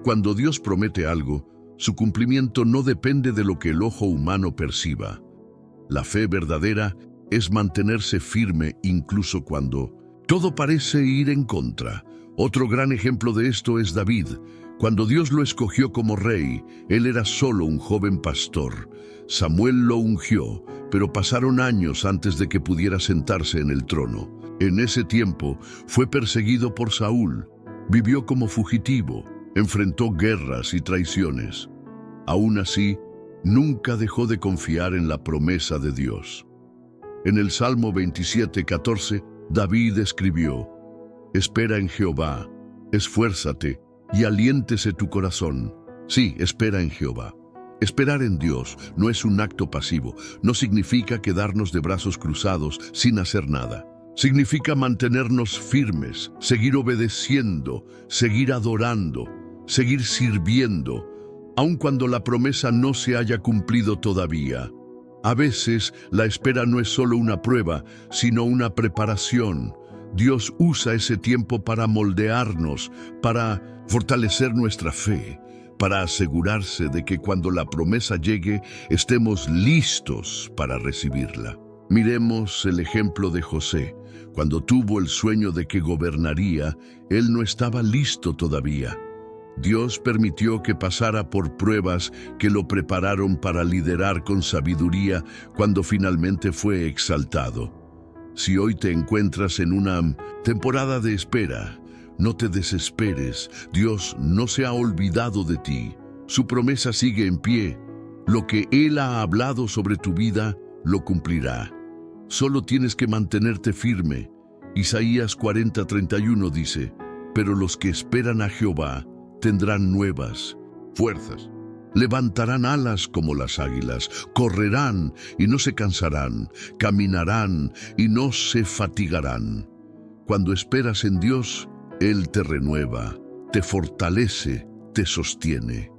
Cuando Dios promete algo, su cumplimiento no depende de lo que el ojo humano perciba. La fe verdadera es mantenerse firme incluso cuando todo parece ir en contra. Otro gran ejemplo de esto es David. Cuando Dios lo escogió como rey, él era solo un joven pastor. Samuel lo ungió, pero pasaron años antes de que pudiera sentarse en el trono. En ese tiempo fue perseguido por Saúl, vivió como fugitivo, enfrentó guerras y traiciones. Aún así, nunca dejó de confiar en la promesa de Dios. En el Salmo 27:14, David escribió: espera en Jehová, esfuérzate y aliéntese tu corazón. Sí, espera en Jehová. Esperar en Dios no es un acto pasivo, no significa quedarnos de brazos cruzados sin hacer nada. Significa mantenernos firmes, seguir obedeciendo, seguir adorando, seguir sirviendo, aun cuando la promesa no se haya cumplido todavía. A veces, la espera no es solo una prueba, sino una preparación. Dios usa ese tiempo para moldearnos, para fortalecer nuestra fe, para asegurarse de que cuando la promesa llegue, estemos listos para recibirla. Miremos el ejemplo de José. Cuando tuvo el sueño de que gobernaría, él no estaba listo todavía. Dios permitió que pasara por pruebas que lo prepararon para liderar con sabiduría cuando finalmente fue exaltado. Si hoy te encuentras en una temporada de espera, no te desesperes. Dios no se ha olvidado de ti. Su promesa sigue en pie. Lo que Él ha hablado sobre tu vida, lo cumplirá. Solo tienes que mantenerte firme. Isaías 40:31 dice: pero los que esperan a Jehová tendrán nuevas fuerzas. Levantarán alas como las águilas, correrán y no se cansarán, caminarán y no se fatigarán. Cuando esperas en Dios, Él te renueva, te fortalece, te sostiene.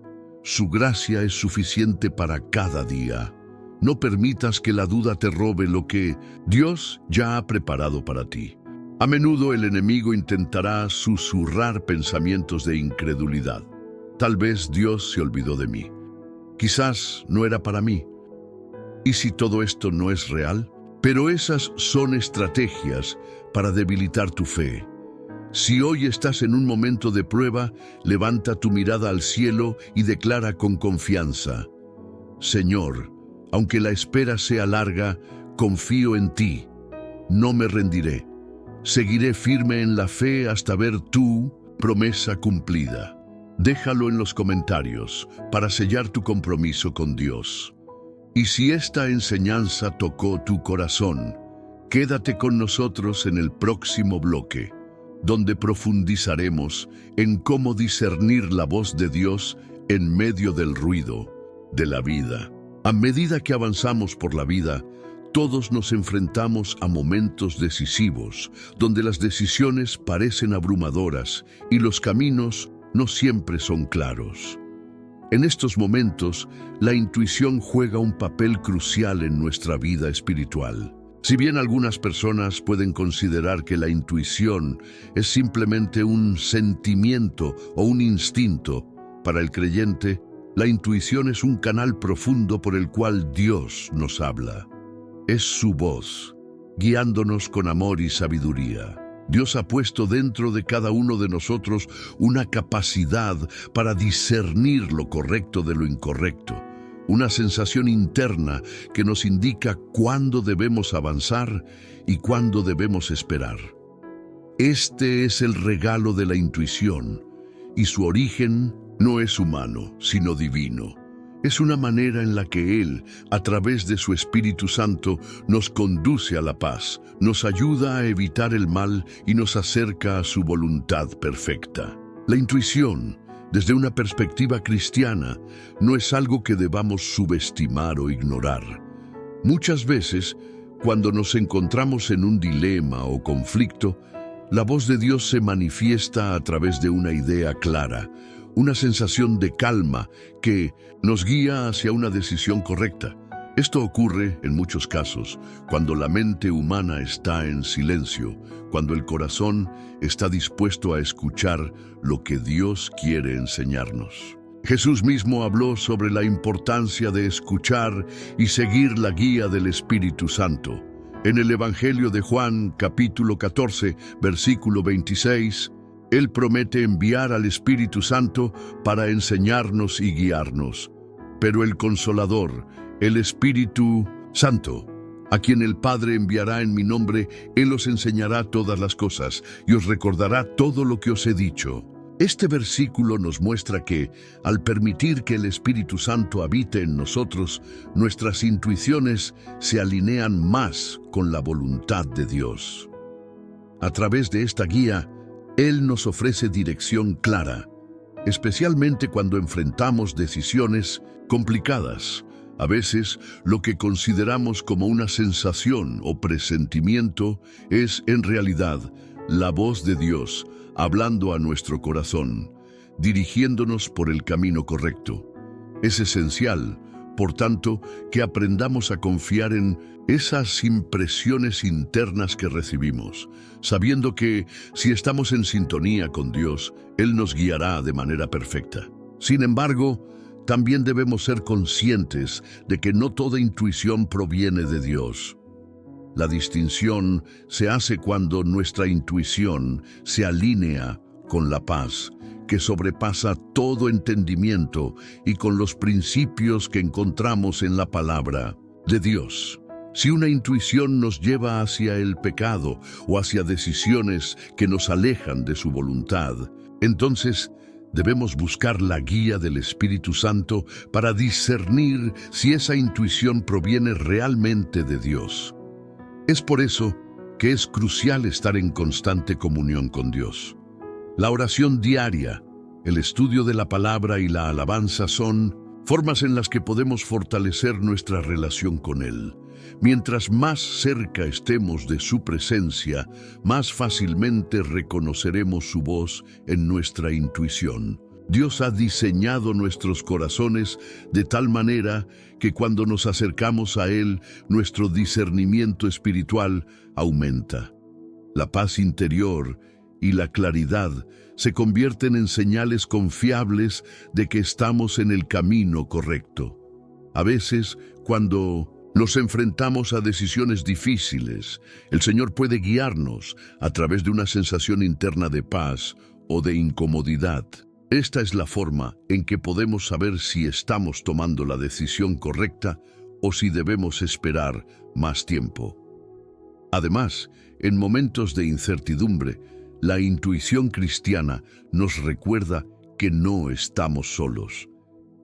Su gracia es suficiente para cada día. No permitas que la duda te robe lo que Dios ya ha preparado para ti. A menudo el enemigo intentará susurrar pensamientos de incredulidad. Tal vez Dios se olvidó de mí. Quizás no era para mí. ¿Y si todo esto no es real? Pero esas son estrategias para debilitar tu fe. Si hoy estás en un momento de prueba, levanta tu mirada al cielo y declara con confianza: Señor, aunque la espera sea larga, confío en ti. No me rendiré. Seguiré firme en la fe hasta ver tu promesa cumplida. Déjalo en los comentarios para sellar tu compromiso con Dios. Y si esta enseñanza tocó tu corazón, quédate con nosotros en el próximo bloque, donde profundizaremos en cómo discernir la voz de Dios en medio del ruido de la vida. A medida que avanzamos por la vida, todos nos enfrentamos a momentos decisivos, donde las decisiones parecen abrumadoras y los caminos no siempre son claros. En estos momentos, la intuición juega un papel crucial en nuestra vida espiritual. Si bien algunas personas pueden considerar que la intuición es simplemente un sentimiento o un instinto, para el creyente, la intuición es un canal profundo por el cual Dios nos habla. Es su voz, guiándonos con amor y sabiduría. Dios ha puesto dentro de cada uno de nosotros una capacidad para discernir lo correcto de lo incorrecto, una sensación interna que nos indica cuándo debemos avanzar y cuándo debemos esperar. Este es el regalo de la intuición, y su origen no es humano, sino divino. Es una manera en la que Él, a través de su Espíritu Santo, nos conduce a la paz, nos ayuda a evitar el mal y nos acerca a su voluntad perfecta. La intuición, desde una perspectiva cristiana, no es algo que debamos subestimar o ignorar. Muchas veces, cuando nos encontramos en un dilema o conflicto, la voz de Dios se manifiesta a través de una idea clara, una sensación de calma que nos guía hacia una decisión correcta. Esto ocurre, en muchos casos, cuando la mente humana está en silencio, cuando el corazón está dispuesto a escuchar lo que Dios quiere enseñarnos. Jesús mismo habló sobre la importancia de escuchar y seguir la guía del Espíritu Santo. En el Evangelio de Juan, capítulo 14, versículo 26, Él promete enviar al Espíritu Santo para enseñarnos y guiarnos. Pero el Consolador, el Espíritu Santo, a quien el Padre enviará en mi nombre, Él os enseñará todas las cosas y os recordará todo lo que os he dicho. Este versículo nos muestra que, al permitir que el Espíritu Santo habite en nosotros, nuestras intuiciones se alinean más con la voluntad de Dios. A través de esta guía, Él nos ofrece dirección clara, especialmente cuando enfrentamos decisiones complicadas. A veces, lo que consideramos como una sensación o presentimiento es, en realidad, la voz de Dios hablando a nuestro corazón, dirigiéndonos por el camino correcto. Es esencial, por tanto, que aprendamos a confiar en esas impresiones internas que recibimos, sabiendo que, si estamos en sintonía con Dios, Él nos guiará de manera perfecta. Sin embargo, también debemos ser conscientes de que no toda intuición proviene de Dios. La distinción se hace cuando nuestra intuición se alinea con la paz, que sobrepasa todo entendimiento, y con los principios que encontramos en la palabra de Dios. Si una intuición nos lleva hacia el pecado o hacia decisiones que nos alejan de su voluntad, entonces debemos buscar la guía del Espíritu Santo para discernir si esa intuición proviene realmente de Dios. Es por eso que es crucial estar en constante comunión con Dios. La oración diaria, El estudio de la palabra y la alabanza son formas en las que podemos fortalecer nuestra relación con Él. Mientras más cerca estemos de su presencia, más fácilmente reconoceremos su voz en nuestra intuición. Dios ha diseñado nuestros corazones de tal manera que cuando nos acercamos a Él, nuestro discernimiento espiritual aumenta. La paz interior y la claridad se convierten en señales confiables de que estamos en el camino correcto. A veces, cuando nos enfrentamos a decisiones difíciles, el Señor puede guiarnos a través de una sensación interna de paz o de incomodidad. Esta es la forma en que podemos saber si estamos tomando la decisión correcta o si debemos esperar más tiempo. Además, en momentos de incertidumbre, la intuición cristiana nos recuerda que no estamos solos.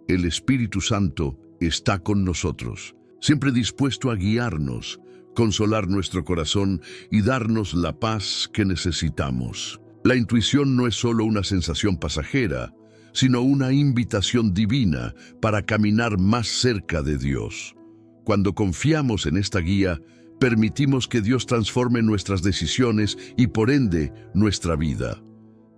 El Espíritu Santo está con nosotros, siempre dispuesto a guiarnos, consolar nuestro corazón y darnos la paz que necesitamos. La intuición no es solo una sensación pasajera, sino una invitación divina para caminar más cerca de Dios. Cuando confiamos en esta guía, permitimos que Dios transforme nuestras decisiones y por ende nuestra vida.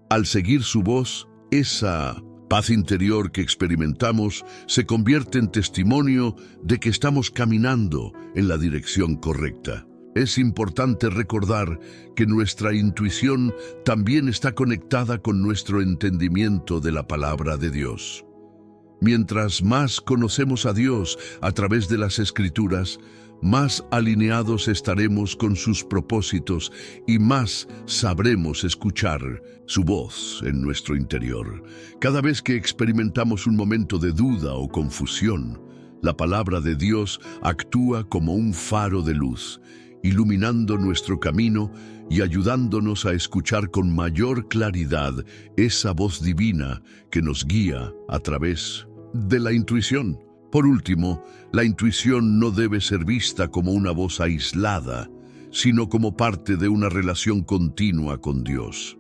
Al seguir su voz, esa paz interior que experimentamos se convierte en testimonio de que estamos caminando en la dirección correcta. Es importante recordar que nuestra intuición también está conectada con nuestro entendimiento de la palabra de Dios. Mientras más conocemos a Dios a través de las Escrituras, más alineados estaremos con sus propósitos y más sabremos escuchar su voz en nuestro interior. Cada vez que experimentamos un momento de duda o confusión, la palabra de Dios actúa como un faro de luz, iluminando nuestro camino y ayudándonos a escuchar con mayor claridad esa voz divina que nos guía a través de la intuición. Por último, la intuición no debe ser vista como una voz aislada, sino como parte de una relación continua con Dios.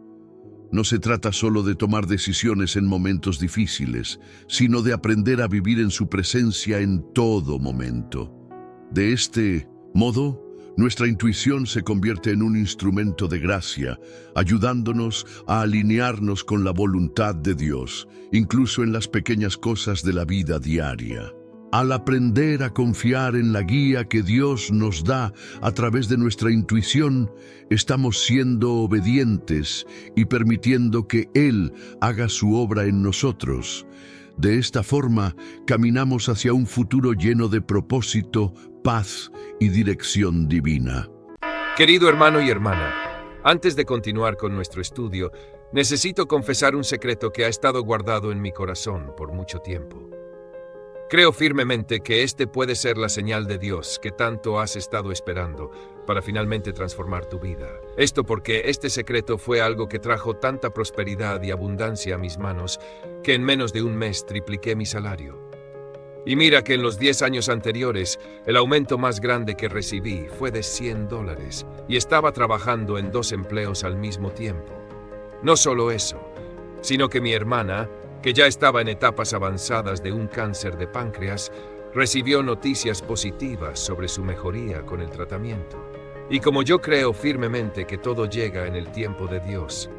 No se trata solo de tomar decisiones en momentos difíciles, sino de aprender a vivir en su presencia en todo momento. De este modo, nuestra intuición se convierte en un instrumento de gracia, ayudándonos a alinearnos con la voluntad de Dios, incluso en las pequeñas cosas de la vida diaria. Al aprender a confiar en la guía que Dios nos da a través de nuestra intuición, estamos siendo obedientes y permitiendo que Él haga su obra en nosotros. De esta forma, caminamos hacia un futuro lleno de propósito, paz y dirección divina. Querido hermano y hermana, antes de continuar con nuestro estudio, necesito confesar un secreto que ha estado guardado en mi corazón por mucho tiempo. Creo firmemente que este puede ser la señal de Dios que tanto has estado esperando para finalmente transformar tu vida. Esto porque este secreto fue algo que trajo tanta prosperidad y abundancia a mis manos que en menos de un mes tripliqué mi salario. Y mira que en los 10 años anteriores, el aumento más grande que recibí fue de $100 y estaba trabajando en 2 empleos al mismo tiempo. No solo eso, sino que mi hermana, que ya estaba en etapas avanzadas de un cáncer de páncreas, recibió noticias positivas sobre su mejoría con el tratamiento. Y como yo creo firmemente que todo llega en el tiempo de Dios,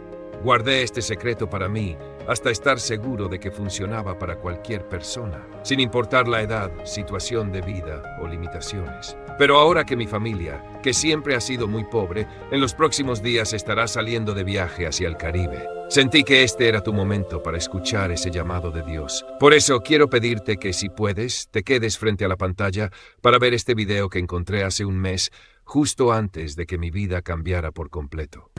guardé este secreto para mí hasta estar seguro de que funcionaba para cualquier persona, sin importar la edad, situación de vida o limitaciones. Pero ahora que mi familia, que siempre ha sido muy pobre, en los próximos días estará saliendo de viaje hacia el Caribe, sentí que este era tu momento para escuchar ese llamado de Dios. Por eso quiero pedirte que si puedes, te quedes frente a la pantalla para ver este video que encontré hace un mes, justo antes de que mi vida cambiara por completo.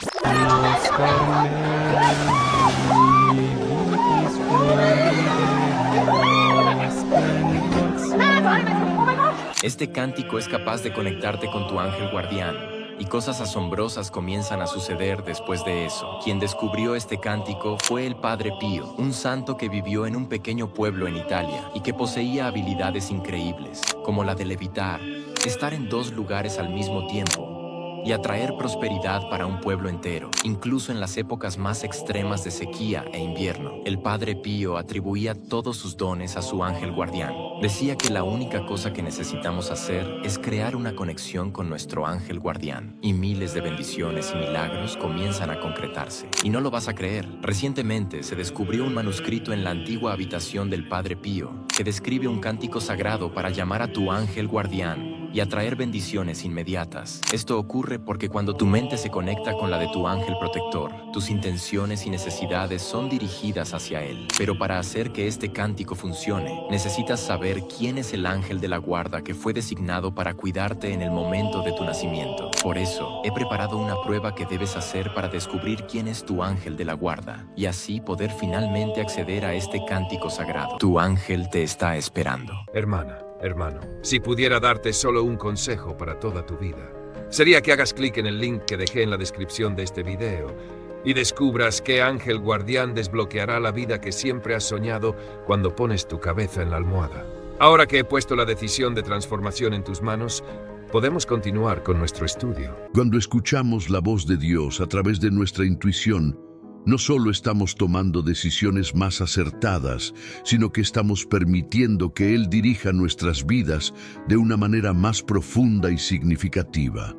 Este cántico es capaz de conectarte con tu ángel guardián, y cosas asombrosas comienzan a suceder después de eso. Quien descubrió este cántico fue el Padre Pío, un santo que vivió en un pequeño pueblo en Italia y que poseía habilidades increíbles, como la de levitar, estar en 2 lugares al mismo tiempo y atraer prosperidad para un pueblo entero, incluso en las épocas más extremas de sequía e invierno. El Padre Pío atribuía todos sus dones a su ángel guardián. Decía que la única cosa que necesitamos hacer es crear una conexión con nuestro ángel guardián, y miles de bendiciones y milagros comienzan a concretarse. Y no lo vas a creer, recientemente se descubrió un manuscrito en la antigua habitación del Padre Pío que describe un cántico sagrado para llamar a tu ángel guardián y atraer bendiciones inmediatas. Esto ocurre porque cuando tu mente se conecta con la de tu ángel protector, tus intenciones y necesidades son dirigidas hacia él. Pero para hacer que este cántico funcione, necesitas saber quién es el ángel de la guarda que fue designado para cuidarte en el momento de tu nacimiento. Por eso, he preparado una prueba que debes hacer para descubrir quién es tu ángel de la guarda, y así poder finalmente acceder a este cántico sagrado. Tu ángel te está esperando. Hermano, si pudiera darte solo un consejo para toda tu vida, sería que hagas clic en el link que dejé en la descripción de este video y descubras qué ángel guardián desbloqueará la vida que siempre has soñado cuando pones tu cabeza en la almohada. Ahora que he puesto la decisión de transformación en tus manos, podemos continuar con nuestro estudio. Cuando escuchamos la voz de Dios a través de nuestra intuición, no solo estamos tomando decisiones más acertadas, sino que estamos permitiendo que Él dirija nuestras vidas de una manera más profunda y significativa.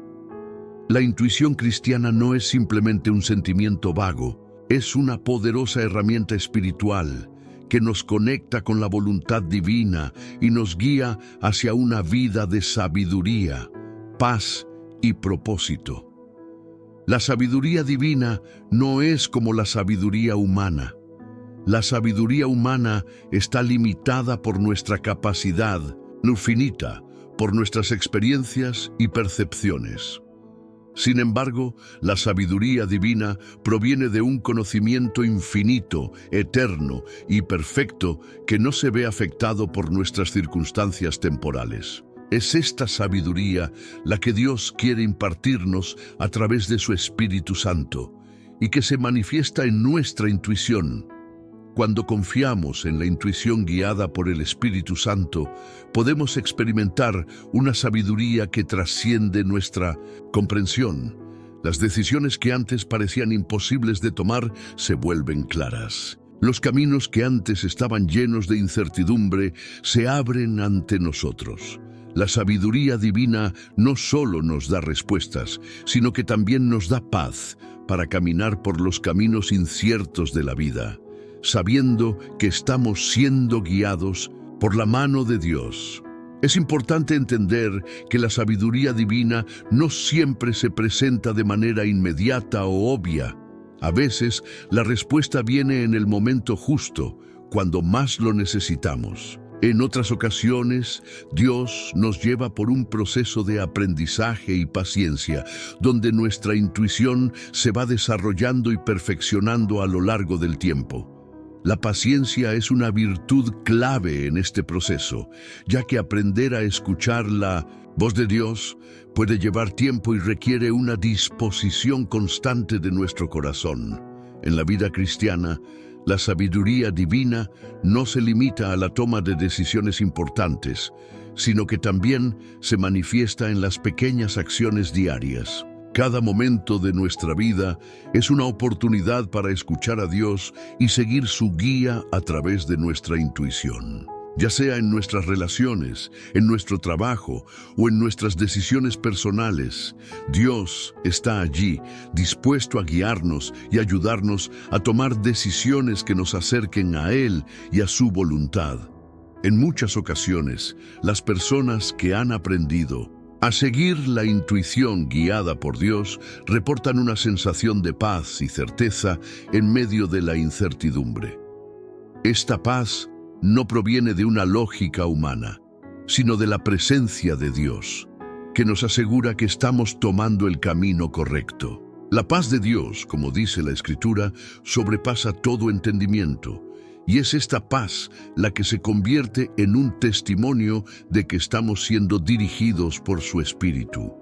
La intuición cristiana no es simplemente un sentimiento vago, es una poderosa herramienta espiritual que nos conecta con la voluntad divina y nos guía hacia una vida de sabiduría, paz y propósito. La sabiduría divina no es como la sabiduría humana. La sabiduría humana está limitada por nuestra capacidad, no finita, por nuestras experiencias y percepciones. Sin embargo, la sabiduría divina proviene de un conocimiento infinito, eterno y perfecto que no se ve afectado por nuestras circunstancias temporales. Es esta sabiduría la que Dios quiere impartirnos a través de su Espíritu Santo y que se manifiesta en nuestra intuición. Cuando confiamos en la intuición guiada por el Espíritu Santo, podemos experimentar una sabiduría que trasciende nuestra comprensión. Las decisiones que antes parecían imposibles de tomar se vuelven claras. Los caminos que antes estaban llenos de incertidumbre se abren ante nosotros. La sabiduría divina no solo nos da respuestas, sino que también nos da paz para caminar por los caminos inciertos de la vida, sabiendo que estamos siendo guiados por la mano de Dios. Es importante entender que la sabiduría divina no siempre se presenta de manera inmediata o obvia. A veces, la respuesta viene en el momento justo, cuando más lo necesitamos. En otras ocasiones, Dios nos lleva por un proceso de aprendizaje y paciencia, donde nuestra intuición se va desarrollando y perfeccionando a lo largo del tiempo. La paciencia es una virtud clave en este proceso, ya que aprender a escuchar la voz de Dios puede llevar tiempo y requiere una disposición constante de nuestro corazón. En la vida cristiana, la sabiduría divina no se limita a la toma de decisiones importantes, sino que también se manifiesta en las pequeñas acciones diarias. Cada momento de nuestra vida es una oportunidad para escuchar a Dios y seguir su guía a través de nuestra intuición. Ya sea en nuestras relaciones, en nuestro trabajo o en nuestras decisiones personales, Dios está allí, dispuesto a guiarnos y ayudarnos a tomar decisiones que nos acerquen a Él y a su voluntad. En muchas ocasiones, las personas que han aprendido a seguir la intuición guiada por Dios reportan una sensación de paz y certeza en medio de la incertidumbre. Esta paz no proviene de una lógica humana, sino de la presencia de Dios, que nos asegura que estamos tomando el camino correcto. La paz de Dios, como dice la Escritura, sobrepasa todo entendimiento, y es esta paz la que se convierte en un testimonio de que estamos siendo dirigidos por su Espíritu.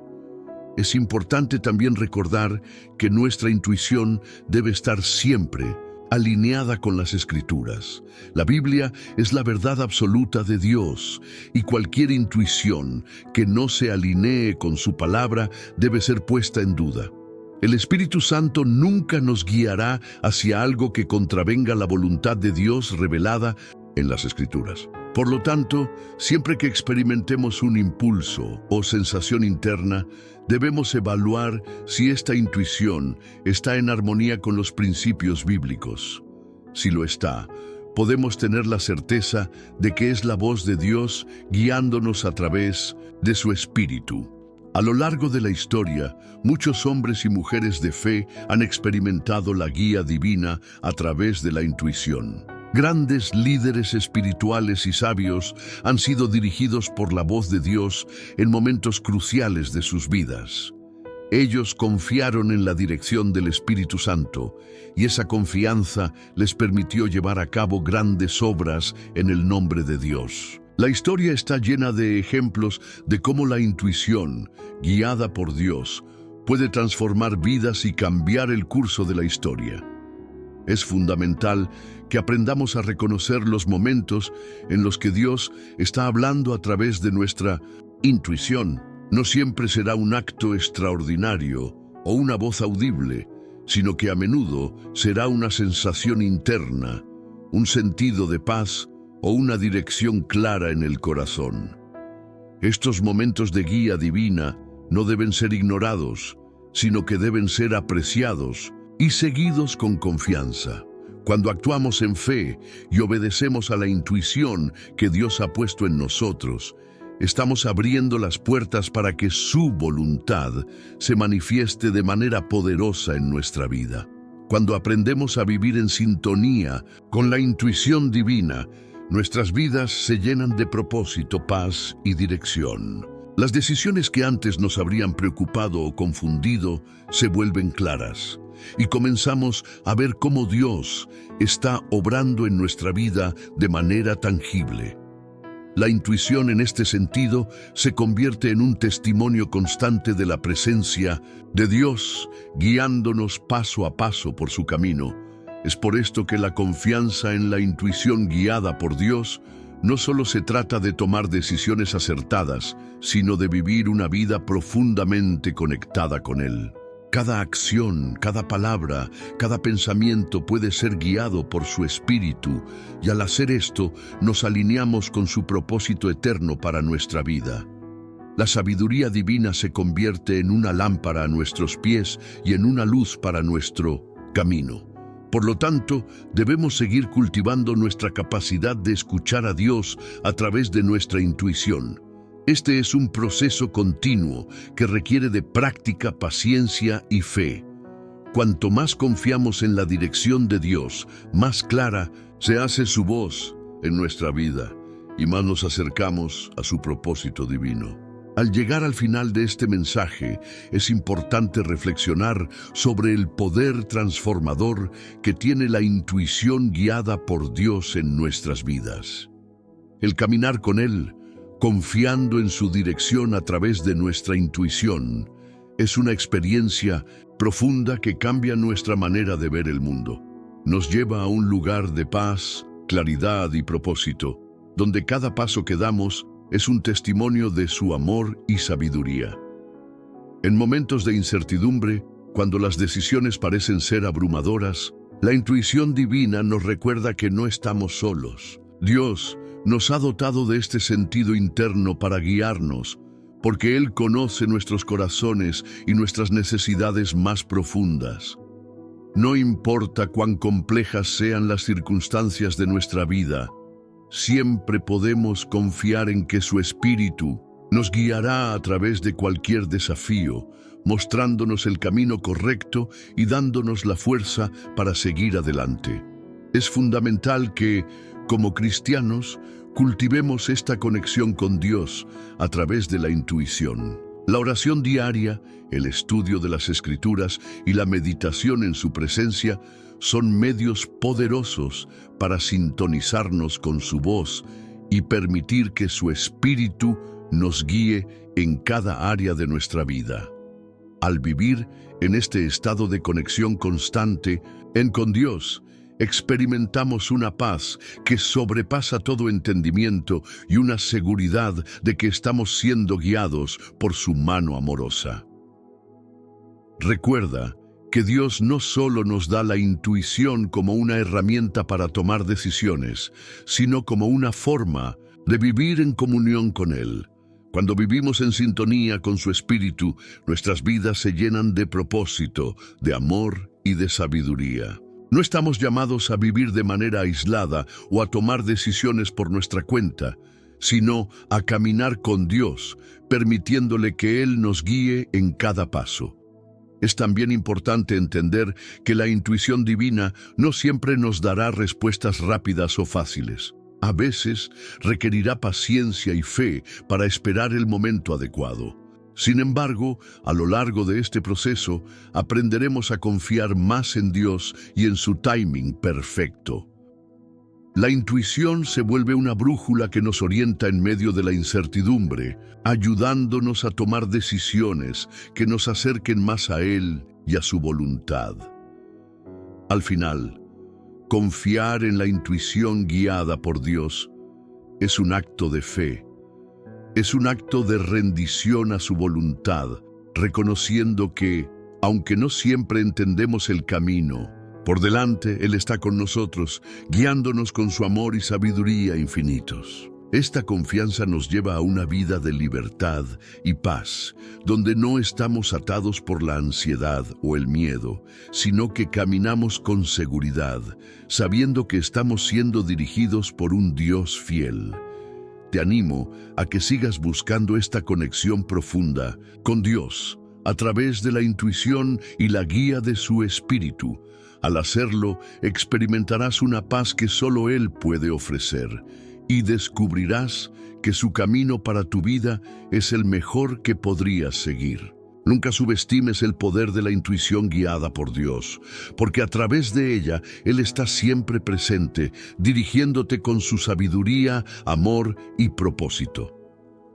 Es importante también recordar que nuestra intuición debe estar siempre alineada con las Escrituras. La Biblia es la verdad absoluta de Dios, y cualquier intuición que no se alinee con su palabra debe ser puesta en duda. El Espíritu Santo nunca nos guiará hacia algo que contravenga la voluntad de Dios revelada en las Escrituras. Por lo tanto, siempre que experimentemos un impulso o sensación interna, debemos evaluar si esta intuición está en armonía con los principios bíblicos. Si lo está, podemos tener la certeza de que es la voz de Dios guiándonos a través de su Espíritu. A lo largo de la historia, muchos hombres y mujeres de fe han experimentado la guía divina a través de la intuición. Grandes líderes espirituales y sabios han sido dirigidos por la voz de Dios en momentos cruciales de sus vidas. Ellos confiaron en la dirección del Espíritu Santo, y esa confianza les permitió llevar a cabo grandes obras en el nombre de Dios. La historia está llena de ejemplos de cómo la intuición, guiada por Dios, puede transformar vidas y cambiar el curso de la historia. Es fundamental que aprendamos a reconocer los momentos en los que Dios está hablando a través de nuestra intuición. No siempre será un acto extraordinario o una voz audible, sino que a menudo será una sensación interna, un sentido de paz o una dirección clara en el corazón. Estos momentos de guía divina no deben ser ignorados, sino que deben ser apreciados y seguidos con confianza. Cuando actuamos en fe y obedecemos a la intuición que Dios ha puesto en nosotros, estamos abriendo las puertas para que su voluntad se manifieste de manera poderosa en nuestra vida. Cuando aprendemos a vivir en sintonía con la intuición divina, nuestras vidas se llenan de propósito, paz y dirección. Las decisiones que antes nos habrían preocupado o confundido se vuelven claras, y comenzamos a ver cómo Dios está obrando en nuestra vida de manera tangible. La intuición en este sentido se convierte en un testimonio constante de la presencia de Dios, guiándonos paso a paso por su camino. Es por esto que la confianza en la intuición guiada por Dios no solo se trata de tomar decisiones acertadas, sino de vivir una vida profundamente conectada con Él. Cada acción, cada palabra, cada pensamiento puede ser guiado por su Espíritu, y al hacer esto nos alineamos con su propósito eterno para nuestra vida. La sabiduría divina se convierte en una lámpara a nuestros pies y en una luz para nuestro camino. Por lo tanto, debemos seguir cultivando nuestra capacidad de escuchar a Dios a través de nuestra intuición. Este es un proceso continuo que requiere de práctica, paciencia y fe. Cuanto más confiamos en la dirección de Dios, más clara se hace su voz en nuestra vida y más nos acercamos a su propósito divino. Al llegar al final de este mensaje, es importante reflexionar sobre el poder transformador que tiene la intuición guiada por Dios en nuestras vidas. El caminar con Él, confiando en su dirección a través de nuestra intuición, es una experiencia profunda que cambia nuestra manera de ver el mundo. Nos lleva a un lugar de paz, claridad y propósito, donde cada paso que damos es un testimonio de su amor y sabiduría. En momentos de incertidumbre, cuando las decisiones parecen ser abrumadoras, la intuición divina nos recuerda que no estamos solos. Dios nos ha dotado de este sentido interno para guiarnos, porque Él conoce nuestros corazones y nuestras necesidades más profundas. No importa cuán complejas sean las circunstancias de nuestra vida, siempre podemos confiar en que su Espíritu nos guiará a través de cualquier desafío, mostrándonos el camino correcto y dándonos la fuerza para seguir adelante. Es fundamental que, como cristianos, cultivemos esta conexión con Dios a través de la intuición. La oración diaria, el estudio de las Escrituras y la meditación en su presencia son medios poderosos para sintonizarnos con su voz y permitir que su Espíritu nos guíe en cada área de nuestra vida. Al vivir en este estado de conexión constante con Dios, experimentamos una paz que sobrepasa todo entendimiento y una seguridad de que estamos siendo guiados por su mano amorosa. Recuerda que Dios no solo nos da la intuición como una herramienta para tomar decisiones, sino como una forma de vivir en comunión con Él. Cuando vivimos en sintonía con su Espíritu, nuestras vidas se llenan de propósito, de amor y de sabiduría. No estamos llamados a vivir de manera aislada o a tomar decisiones por nuestra cuenta, sino a caminar con Dios, permitiéndole que Él nos guíe en cada paso. Es también importante entender que la intuición divina no siempre nos dará respuestas rápidas o fáciles. A veces requerirá paciencia y fe para esperar el momento adecuado. Sin embargo, a lo largo de este proceso, aprenderemos a confiar más en Dios y en su timing perfecto. La intuición se vuelve una brújula que nos orienta en medio de la incertidumbre, ayudándonos a tomar decisiones que nos acerquen más a Él y a su voluntad. Al final, confiar en la intuición guiada por Dios es un acto de fe. Es un acto de rendición a su voluntad, reconociendo que, aunque no siempre entendemos el camino, por delante Él está con nosotros, guiándonos con su amor y sabiduría infinitos. Esta confianza nos lleva a una vida de libertad y paz, donde no estamos atados por la ansiedad o el miedo, sino que caminamos con seguridad, sabiendo que estamos siendo dirigidos por un Dios fiel. Te animo a que sigas buscando esta conexión profunda con Dios a través de la intuición y la guía de su Espíritu. Al hacerlo, experimentarás una paz que solo Él puede ofrecer y descubrirás que su camino para tu vida es el mejor que podrías seguir. Nunca subestimes el poder de la intuición guiada por Dios, porque a través de ella Él está siempre presente, dirigiéndote con su sabiduría, amor y propósito.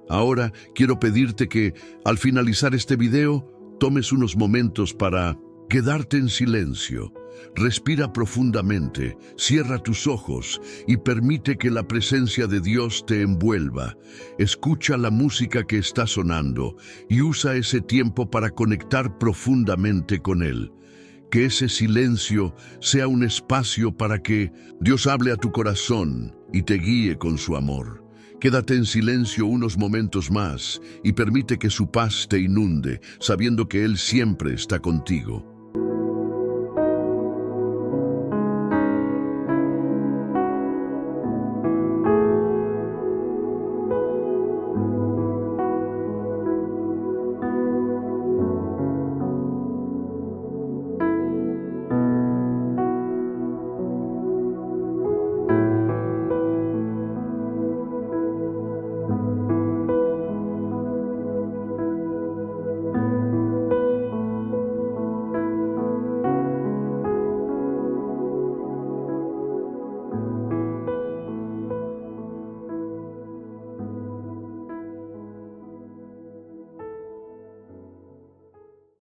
Ahora quiero pedirte que, al finalizar este video, tomes unos momentos para quedarte en silencio. Respira profundamente, cierra tus ojos y permite que la presencia de Dios te envuelva. Escucha la música que está sonando y usa ese tiempo para conectar profundamente con Él. Que ese silencio sea un espacio para que Dios hable a tu corazón y te guíe con su amor. Quédate en silencio unos momentos más y permite que su paz te inunde, sabiendo que Él siempre está contigo.